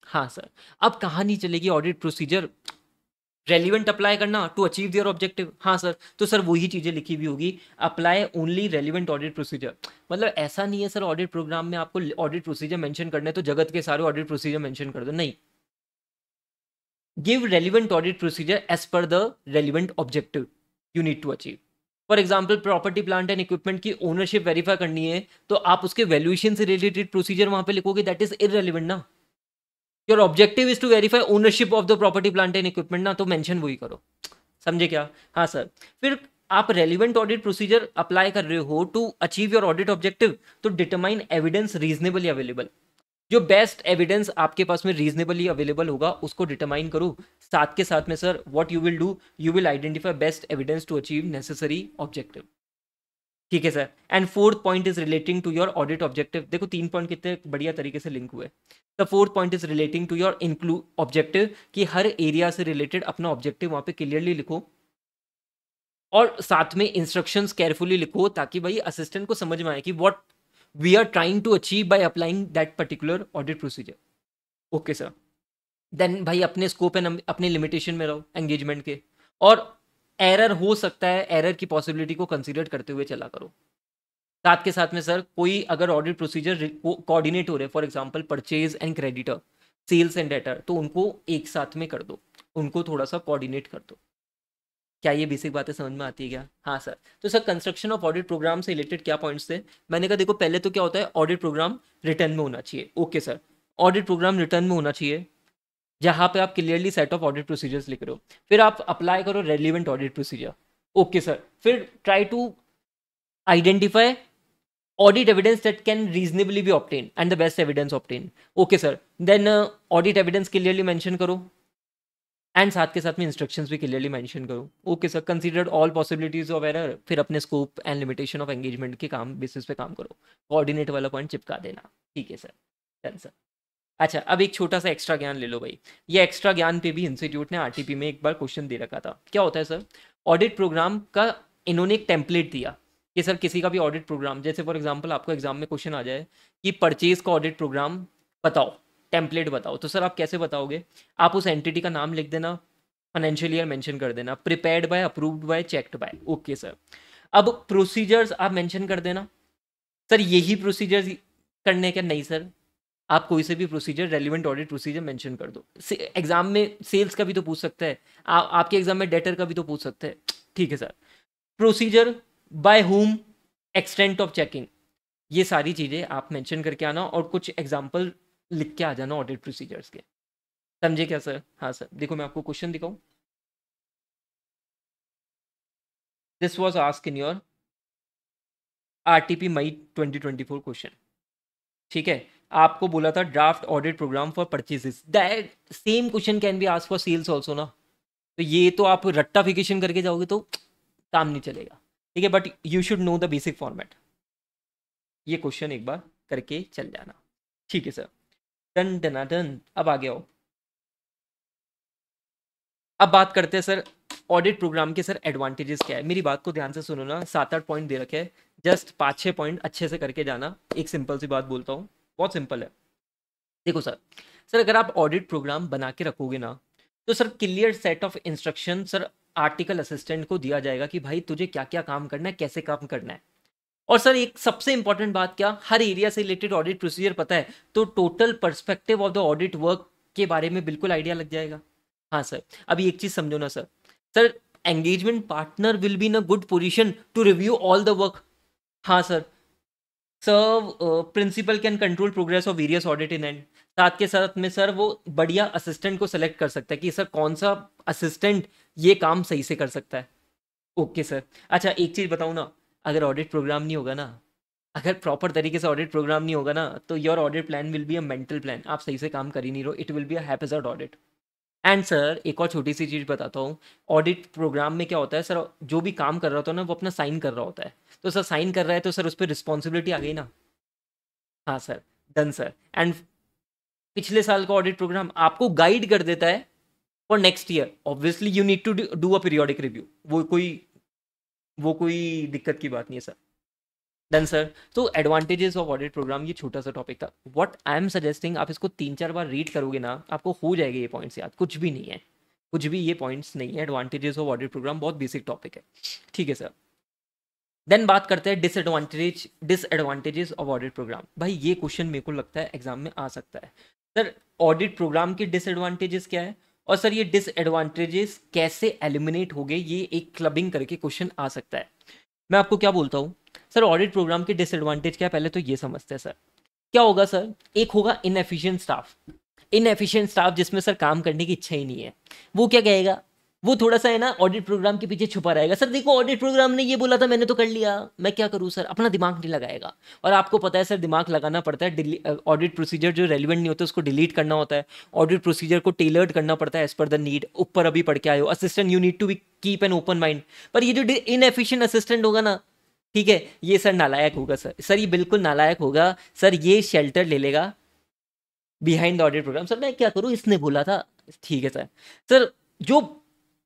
हाँ सर। अब कहानी चलेगी ऑडिट प्रोसीजर रेलिवेंट अप्लाई करना टू अचीव देयर ऑब्जेक्टिव। हाँ सर, तो सर वही चीजें लिखी हुई होगी, apply only relevant audit procedure. मतलब ऐसा नहीं है सर ऑडिट प्रोग्राम में आपको ऑडिट प्रोसीजर मेंशन करने तो जगत के सारे ऑडिट प्रोसीजर मेंशन कर दो, नहीं। Give relevant audit procedure as per the relevant objective you need to achieve. For example property plant and equipment की ओनरशिप वेरीफाई करनी है, तो आप उसके वैल्यूएशन से रिलेटेड प्रोसीजर वहां पे लिखोगे, दैट इज इररेलेवेंट ना। Your objective is to verify ownership of the property plant and equipment ना, तो मेंशन वही करो। समझे क्या? हाँ सर। फिर आप रेलिवेंट ऑडिट प्रोसीजर अप्लाई कर रहे हो to achieve your audit objective, तो डिटरमाइन एविडेंस रीजनेबली अवेलेबल। जो बेस्ट एविडेंस आपके पास में रीजनेबली अवेलेबल होगा उसको डिटरमाइन करो। साथ के साथ में sir what you will do, you will identify best evidence to achieve necessary objective. ठीक है sir. And fourth point is relating to your audit objective. देखो 3 पॉइंट कितने बढ़िया तरीके से लिंक हुए। The fourth point is relating to your include objective, कि हर एरिया से रिलेटेड अपना ऑब्जेक्टिव वहां पे क्लियरली लिखो, और साथ में इंस्ट्रक्शंस केयरफुली लिखो, ताकि भाई असिस्टेंट को समझ में आए कि what we are trying to achieve by applying that particular audit procedure. Okay sir. Then भाई अपने स्कोप एंड अपने लिमिटेशन में रहो एंगेजमेंट के, और एरर हो सकता है, एरर की पॉसिबिलिटी को कंसीडर करते हुए चला करो। साथ के साथ में सर कोई अगर ऑडिट प्रोसीजर कोऑर्डिनेट हो रहे, for example purchase and creditor, sales and debtor, तो उनको एक साथ में कर दो, उनको थोड़ा सा कोऑर्डिनेट कर दो। क्या ये बेसिक बातें समझ में आती है क्या? हाँ सर। तो sir construction of audit program से रिलेटेड क्या पॉइंट्स थे? मैंने कहा देखो पहले तो क्या होता है, ऑडिट प्रोग्राम रिटर्न में होना चाहिए। Okay sir, audit program return में होना चाहिए जहाँ पे आप clearly set of audit procedures लिख रहे हो। फिर आप अप्लाई करो relevant audit procedure. Okay sir. फिर try to identify audit evidence that can reasonably be obtained and the best evidence obtained. Okay sir, then audit evidence clearly mention करो and साथ के साथ में इंस्ट्रक्शंस भी क्लियरली मेंशन करो। Okay sir, considered all possibilities of error, फिर अपने scope and limitation of engagement के काम बेसिस पे काम करो, कोऑर्डिनेट वाला पॉइंट चिपका देना। ठीक है सर, डन सर। अच्छा, अब एक छोटा सा एक्स्ट्रा ज्ञान ले लो भाई। ये एक्स्ट्रा ज्ञान पे भी इंस्टीट्यूट ने आरटीपी में एक बार क्वेश्चन दे रखा था। क्या होता है सर, ऑडिट प्रोग्राम का इन्होंने एक टेम्पलेट दिया कि सर किसी का भी ऑडिट प्रोग्राम, जैसे फॉर एग्जांपल आपको एग्जाम में क्वेश्चन आ जाए कि परचेज का ऑडिट प्रोग्राम बताओ, टेम्पलेट बताओ, तो सर आप कैसे बताओगे? आप उस एंटिटी का नाम लिख देना, फाइनेंशियल ईयर मेंशन कर देना, prepared by, approved by, checked by. Okay sir. अब प्रोसीजर्स आप मेंशन कर देना। सर यही प्रोसीजर्स करने के? नहीं सर, आप कोई से भी procedure, relevant audit procedure mention कर दो। एग्जाम में सेल्स का भी तो पूछ सकता है, आपके एग्जाम में डेटर का भी तो पूछ सकते हैं। ठीक है sir. Procedure, by whom, extent of checking, ये सारी चीज़ें आप मेंशन करके आना और कुछ एग्जाम्पल लिख के आ जाना ऑडिट प्रोसीजर्स के। समझे क्या सर? हाँ सर। देखो मैं आपको क्वेश्चन दिखाऊं, this was ask in your RTP May 2024 question. ठीक है, आपको बोला था draft audit program for purchases, that same question can be ask for sales also ना। तो ये तो आप रट्टाफिकेशन करके जाओगे तो काम नहीं चलेगा। ठीक है, but you should know the basic format. ये क्वेश्चन एक बार करके चल जाना। ठीक है सर, डन डन डन। अब आगे आओ, अब बात करते हैं सर ऑडिट प्रोग्राम के सर एडवांटेजेस क्या है। मेरी बात को ध्यान से सुनो ना, 7-8 पॉइंट दे रखे हैं, जस्ट 5-6 पॉइंट अच्छे से करके जाना। एक सिंपल सी बात बोलता हूँ, बहुत सिंपल है। देखो सर, सर अगर आप ऑडिट प्रोग्राम बना के रखोगे ना, तो sir clear set of instruction sir article assistant को दिया जाएगा कि भाई तुझे क्या क्या काम करना है, कैसे काम करना है। और सर एक सबसे इंपॉर्टेंट बात, क्या हर एरिया से रिलेटेड ऑडिट प्रोसीजर पता है, तो total perspective of the audit work के बारे में बिल्कुल आइडिया लग जाएगा। हाँ सर, अभी एक चीज समझो ना सर, sir engagement partner will be in a good position to review all the work. हाँ sir. Sir principal can control progress of various audit in hand. साथ के साथ में सर वो बढ़िया असिस्टेंट को सेलेक्ट कर सकता है कि सर कौन सा असिस्टेंट ये काम सही से कर सकता है। Okay sir. अच्छा एक चीज बताऊँ ना, अगर ऑडिट प्रोग्राम नहीं होगा ना, अगर प्रॉपर तरीके से ऑडिट प्रोग्राम नहीं होगा ना, तो your audit plan will be a mental plan. आप सही से काम कर ही नहीं रहो, it will be a haphazard audit. And sir एक और छोटी सी चीज़ बताता हूँ, ऑडिट प्रोग्राम में क्या होता है सर, जो भी काम कर रहा होता है ना वो अपना साइन कर रहा होता है, तो सर साइन कर रहा है तो सर उस पर रिस्पॉन्सिबिलिटी आ गई ना। हाँ सर, डन सर। एंड पिछले साल का ऑडिट प्रोग्राम आपको गाइड कर देता है for next year. Obviously you need to do a periodic review, वो कोई दिक्कत की बात नहीं है सर। Done sir. तो एडवांटेजेस ऑफ ऑडिट प्रोग्राम, ये छोटा सा टॉपिक था। व्हाट आई एम सजेस्टिंग, आप इसको 3-4 बार रीड करोगे ना, आपको हो जाएगा ये पॉइंट्स याद। कुछ भी नहीं है, कुछ भी ये पॉइंट्स नहीं है। एडवांटेजेस ऑफ ऑडिट प्रोग्राम बहुत बेसिक टॉपिक है। ठीक है सर। देन बात करते हैं डिसएडवांटेजेस ऑफ ऑडिट प्रोग्राम। भाई ये क्वेश्चन मेरे को लगता है एग्जाम में आ सकता है। सर ऑडिट प्रोग्राम के डिसएडवांटेजेस क्या है, और सर ये डिसएडवांटेजेस कैसे एलिमिनेट हो गए, ये एक क्लबिंग करके क्वेश्चन आ सकता है। मैं आपको क्या बोलता हूँ सर, ऑडिट प्रोग्राम के डिसएडवांटेज क्या है, पहले तो ये समझते हैं सर। क्या होगा सर, एक होगा इनएफिशिएंट स्टाफ। इनएफिशिएंट स्टाफ जिसमें सर काम करने की इच्छा ही नहीं है, वो क्या कहेगा, वो थोड़ा सा है ना ऑडिट प्रोग्राम के पीछे छुपा रहेगा। सर देखो ऑडिट प्रोग्राम ने ये बोला था, मैंने तो कर लिया, मैं क्या करूं सर, अपना दिमाग नहीं लगाएगा। और आपको पता है सर दिमाग लगाना पड़ता है, ऑडिट प्रोसीजर जो रेलिवेंट नहीं होता उसको डिलीट करना होता है, ऑडिट प्रोसीजर को टेलर्ड करना पड़ता है एज पर द नीड। ऊपर अभी पढ़ के आए हो, assistant you need to be keep an open mind. पर ये जो इनएफिशिएंट असिस्टेंट होगा ना, ठीक है, ये सर नालायक होगा सर ये बिल्कुल नालायक होगा सर, ये शेल्टर ले लेगा behind the audit program. Sir मैं क्या करूं, इसने बोला था। ठीक है सर। सर जो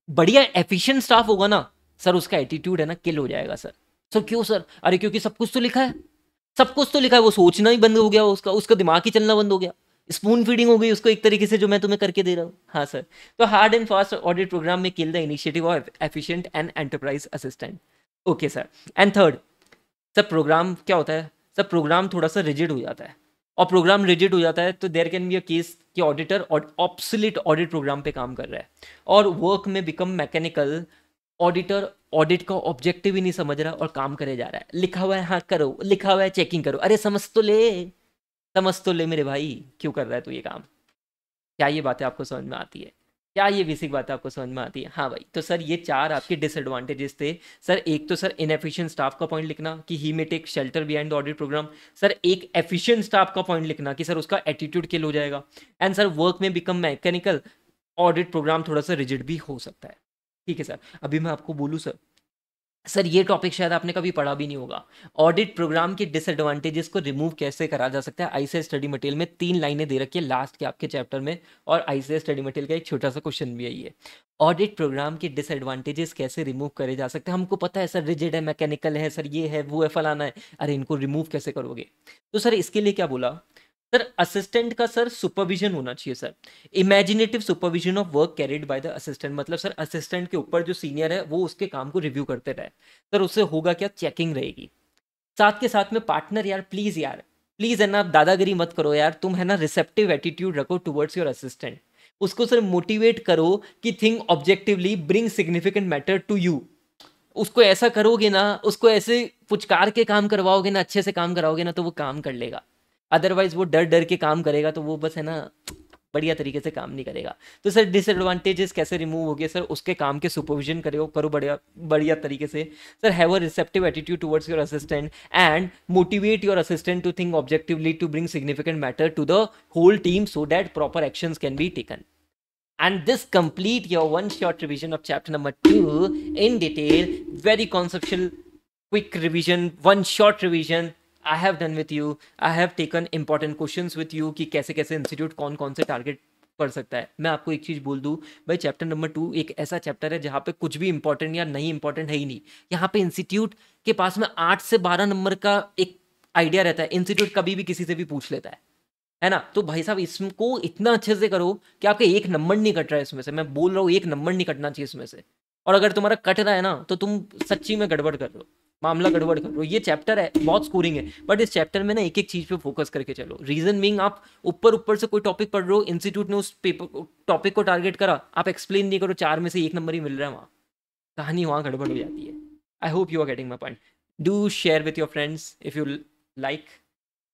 बढ़िया एफिशिएंट स्टाफ होगा ना सर, उसका एटीट्यूड है ना किल हो जाएगा सर। सर क्यों सर, अरे क्योंकि सब कुछ तो लिखा है, सब कुछ तो लिखा है, वो सोचना ही बंद हो गया, उसका उसका दिमाग ही चलना बंद हो गया, स्पून फीडिंग हो गई उसको एक तरीके से, जो मैं तुम्हें करके दे रहा हूँ। हाँ सर। तो hard and fast audit program में kill the initiative of efficient and enterprise assistant. Okay sir. And third, sir program क्या होता है, सर प्रोग्राम थोड़ा सा रिजिड हो जाता है, और प्रोग्राम रिजिड हो जाता है तो there can be a case कि ऑडिटर और ऑब्सोलीट ऑडिट प्रोग्राम पे काम कर रहा है और वर्क में बिकम मैकेनिकल। ऑडिटर ऑडिट का ऑब्जेक्टिव ही नहीं समझ रहा और काम करे जा रहा है, लिखा हुआ है हाँ करो, लिखा हुआ है चेकिंग करो, अरे समझ तो ले, समझ तो ले मेरे भाई, क्यों कर रहा है तू ये काम। क्या ये बातें आपको समझ में आती है, क्या ये बेसिक बातें आपको समझ में आती है। हाँ भाई, तो सर ये चार आपके डिसएडवांटेजेस थे। सर एक तो सर इनएफिशिएंट स्टाफ का पॉइंट लिखना कि he may take shelter behind the audit program. Sir एक एफिशिएंट स्टाफ का पॉइंट लिखना कि सर उसका एटीट्यूड किल हो जाएगा। एंड सर वर्क में बिकम मैकेनिकल, ऑडिट प्रोग्राम थोड़ा सा रिजिड भी हो सकता है। ठीक है सर, अभी मैं आपको बोलूँ सर, सर ये टॉपिक शायद आपने कभी पढ़ा भी नहीं होगा, ऑडिट प्रोग्राम के डिसएडवांटेजेस को रिमूव कैसे करा जा सकता है। आईसीएस स्टडी मटेरियल में 3 लाइनें दे रखी है लास्ट के आपके चैप्टर में, और आईसीएस स्टडी मटेरियल का एक छोटा सा क्वेश्चन भी है ये, ऑडिट प्रोग्राम के डिसएडवांटेजेस कैसे रिमूव करे जा सकते हैं। हमको पता है सर रिजिड है, मैकेनिकल है, सर ये है वो है फलाना है, अरे इनको रिमूव कैसे करोगे। तो सर इसके लिए क्या बोला सर, असिस्टेंट का सर सुपरविजन होना चाहिए sir, imaginative supervision of work carried by the assistant. मतलब सर असिस्टेंट के ऊपर जो सीनियर है वो उसके काम को रिव्यू करते रहे, सर उससे होगा क्या, चेकिंग रहेगी। साथ के साथ में पार्टनर यार प्लीज है ना, आप दादागिरी मत करो यार, तुम है ना रिसेप्टिव एटीट्यूड रखो टुवर्ड्स योर असिस्टेंट, उसको सर मोटिवेट करो कि think objectively, bring significant matter to you. उसको ऐसा करोगे ना, उसको ऐसे पुचकार के काम करवाओगे ना, अच्छे से काम कराओगे ना, तो वो काम कर लेगा। अदरवाइज वो डर डर के काम करेगा तो वो बस है ना बढ़िया तरीके से काम नहीं करेगा। तो सर डिसएडवांटेजेस कैसे रिमूव हो गए सर, उसके काम के सुपरविजन करो बढ़िया बढ़िया तरीके से। Sir have a receptive attitude towards your assistant and motivate your assistant to think objectively to bring significant matter to the whole team so that proper actions can be taken. And this complete your one shot revision of chapter number 2 in detail, very conceptual, quick revision, one short revision I have done with you. I have taken important questions with you कि कैसे कैसे institute कौन कौन से target कर सकता है। मैं आपको एक चीज़ बोल दूं भाई, चैप्टर नंबर 2 एक ऐसा चैप्टर है जहाँ पे कुछ भी इंपॉर्टेंट या नहीं इंपॉर्टेंट है ही नहीं। यहाँ पे इंस्टीट्यूट के पास में 8 से 12 नंबर का एक आइडिया रहता है, इंस्टीट्यूट कभी भी किसी से भी पूछ लेता है ना। तो भाई साहब इसको इतना अच्छे से करो कि आपका एक नंबर नहीं कट रहा है इसमें से, मैं बोल रहा हूँ एक नंबर नहीं कटना चाहिए इसमें से। और अगर तुम्हारा कट रहा है ना तो तुम सच्ची में गड़बड़ कर रहे हो, मामला गड़बड़ कर रहे हो। ये चैप्टर है बहुत स्कोरिंग है, बट इस चैप्टर में ना एक एक चीज पे फोकस करके चलो। रीजन बीइंग, आप ऊपर ऊपर से कोई टॉपिक पढ़ रहे हो, इंस्टीट्यूट ने उस पेपर टॉपिक को टारगेट करा, आप एक्सप्लेन नहीं करो, 4 में से 1 नंबर ही मिल रहा है, वहाँ कहानी वहाँ गड़बड़ हो जाती है। I hope you are getting my point. Do share with your friends if you like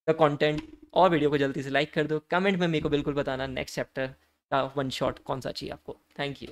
the content, और वीडियो को जल्दी से लाइक कर दो। कमेंट में मेरे को बिल्कुल बताना नेक्स्ट चैप्टर का वन शॉट कौन सा चाहिए आपको। Thank you.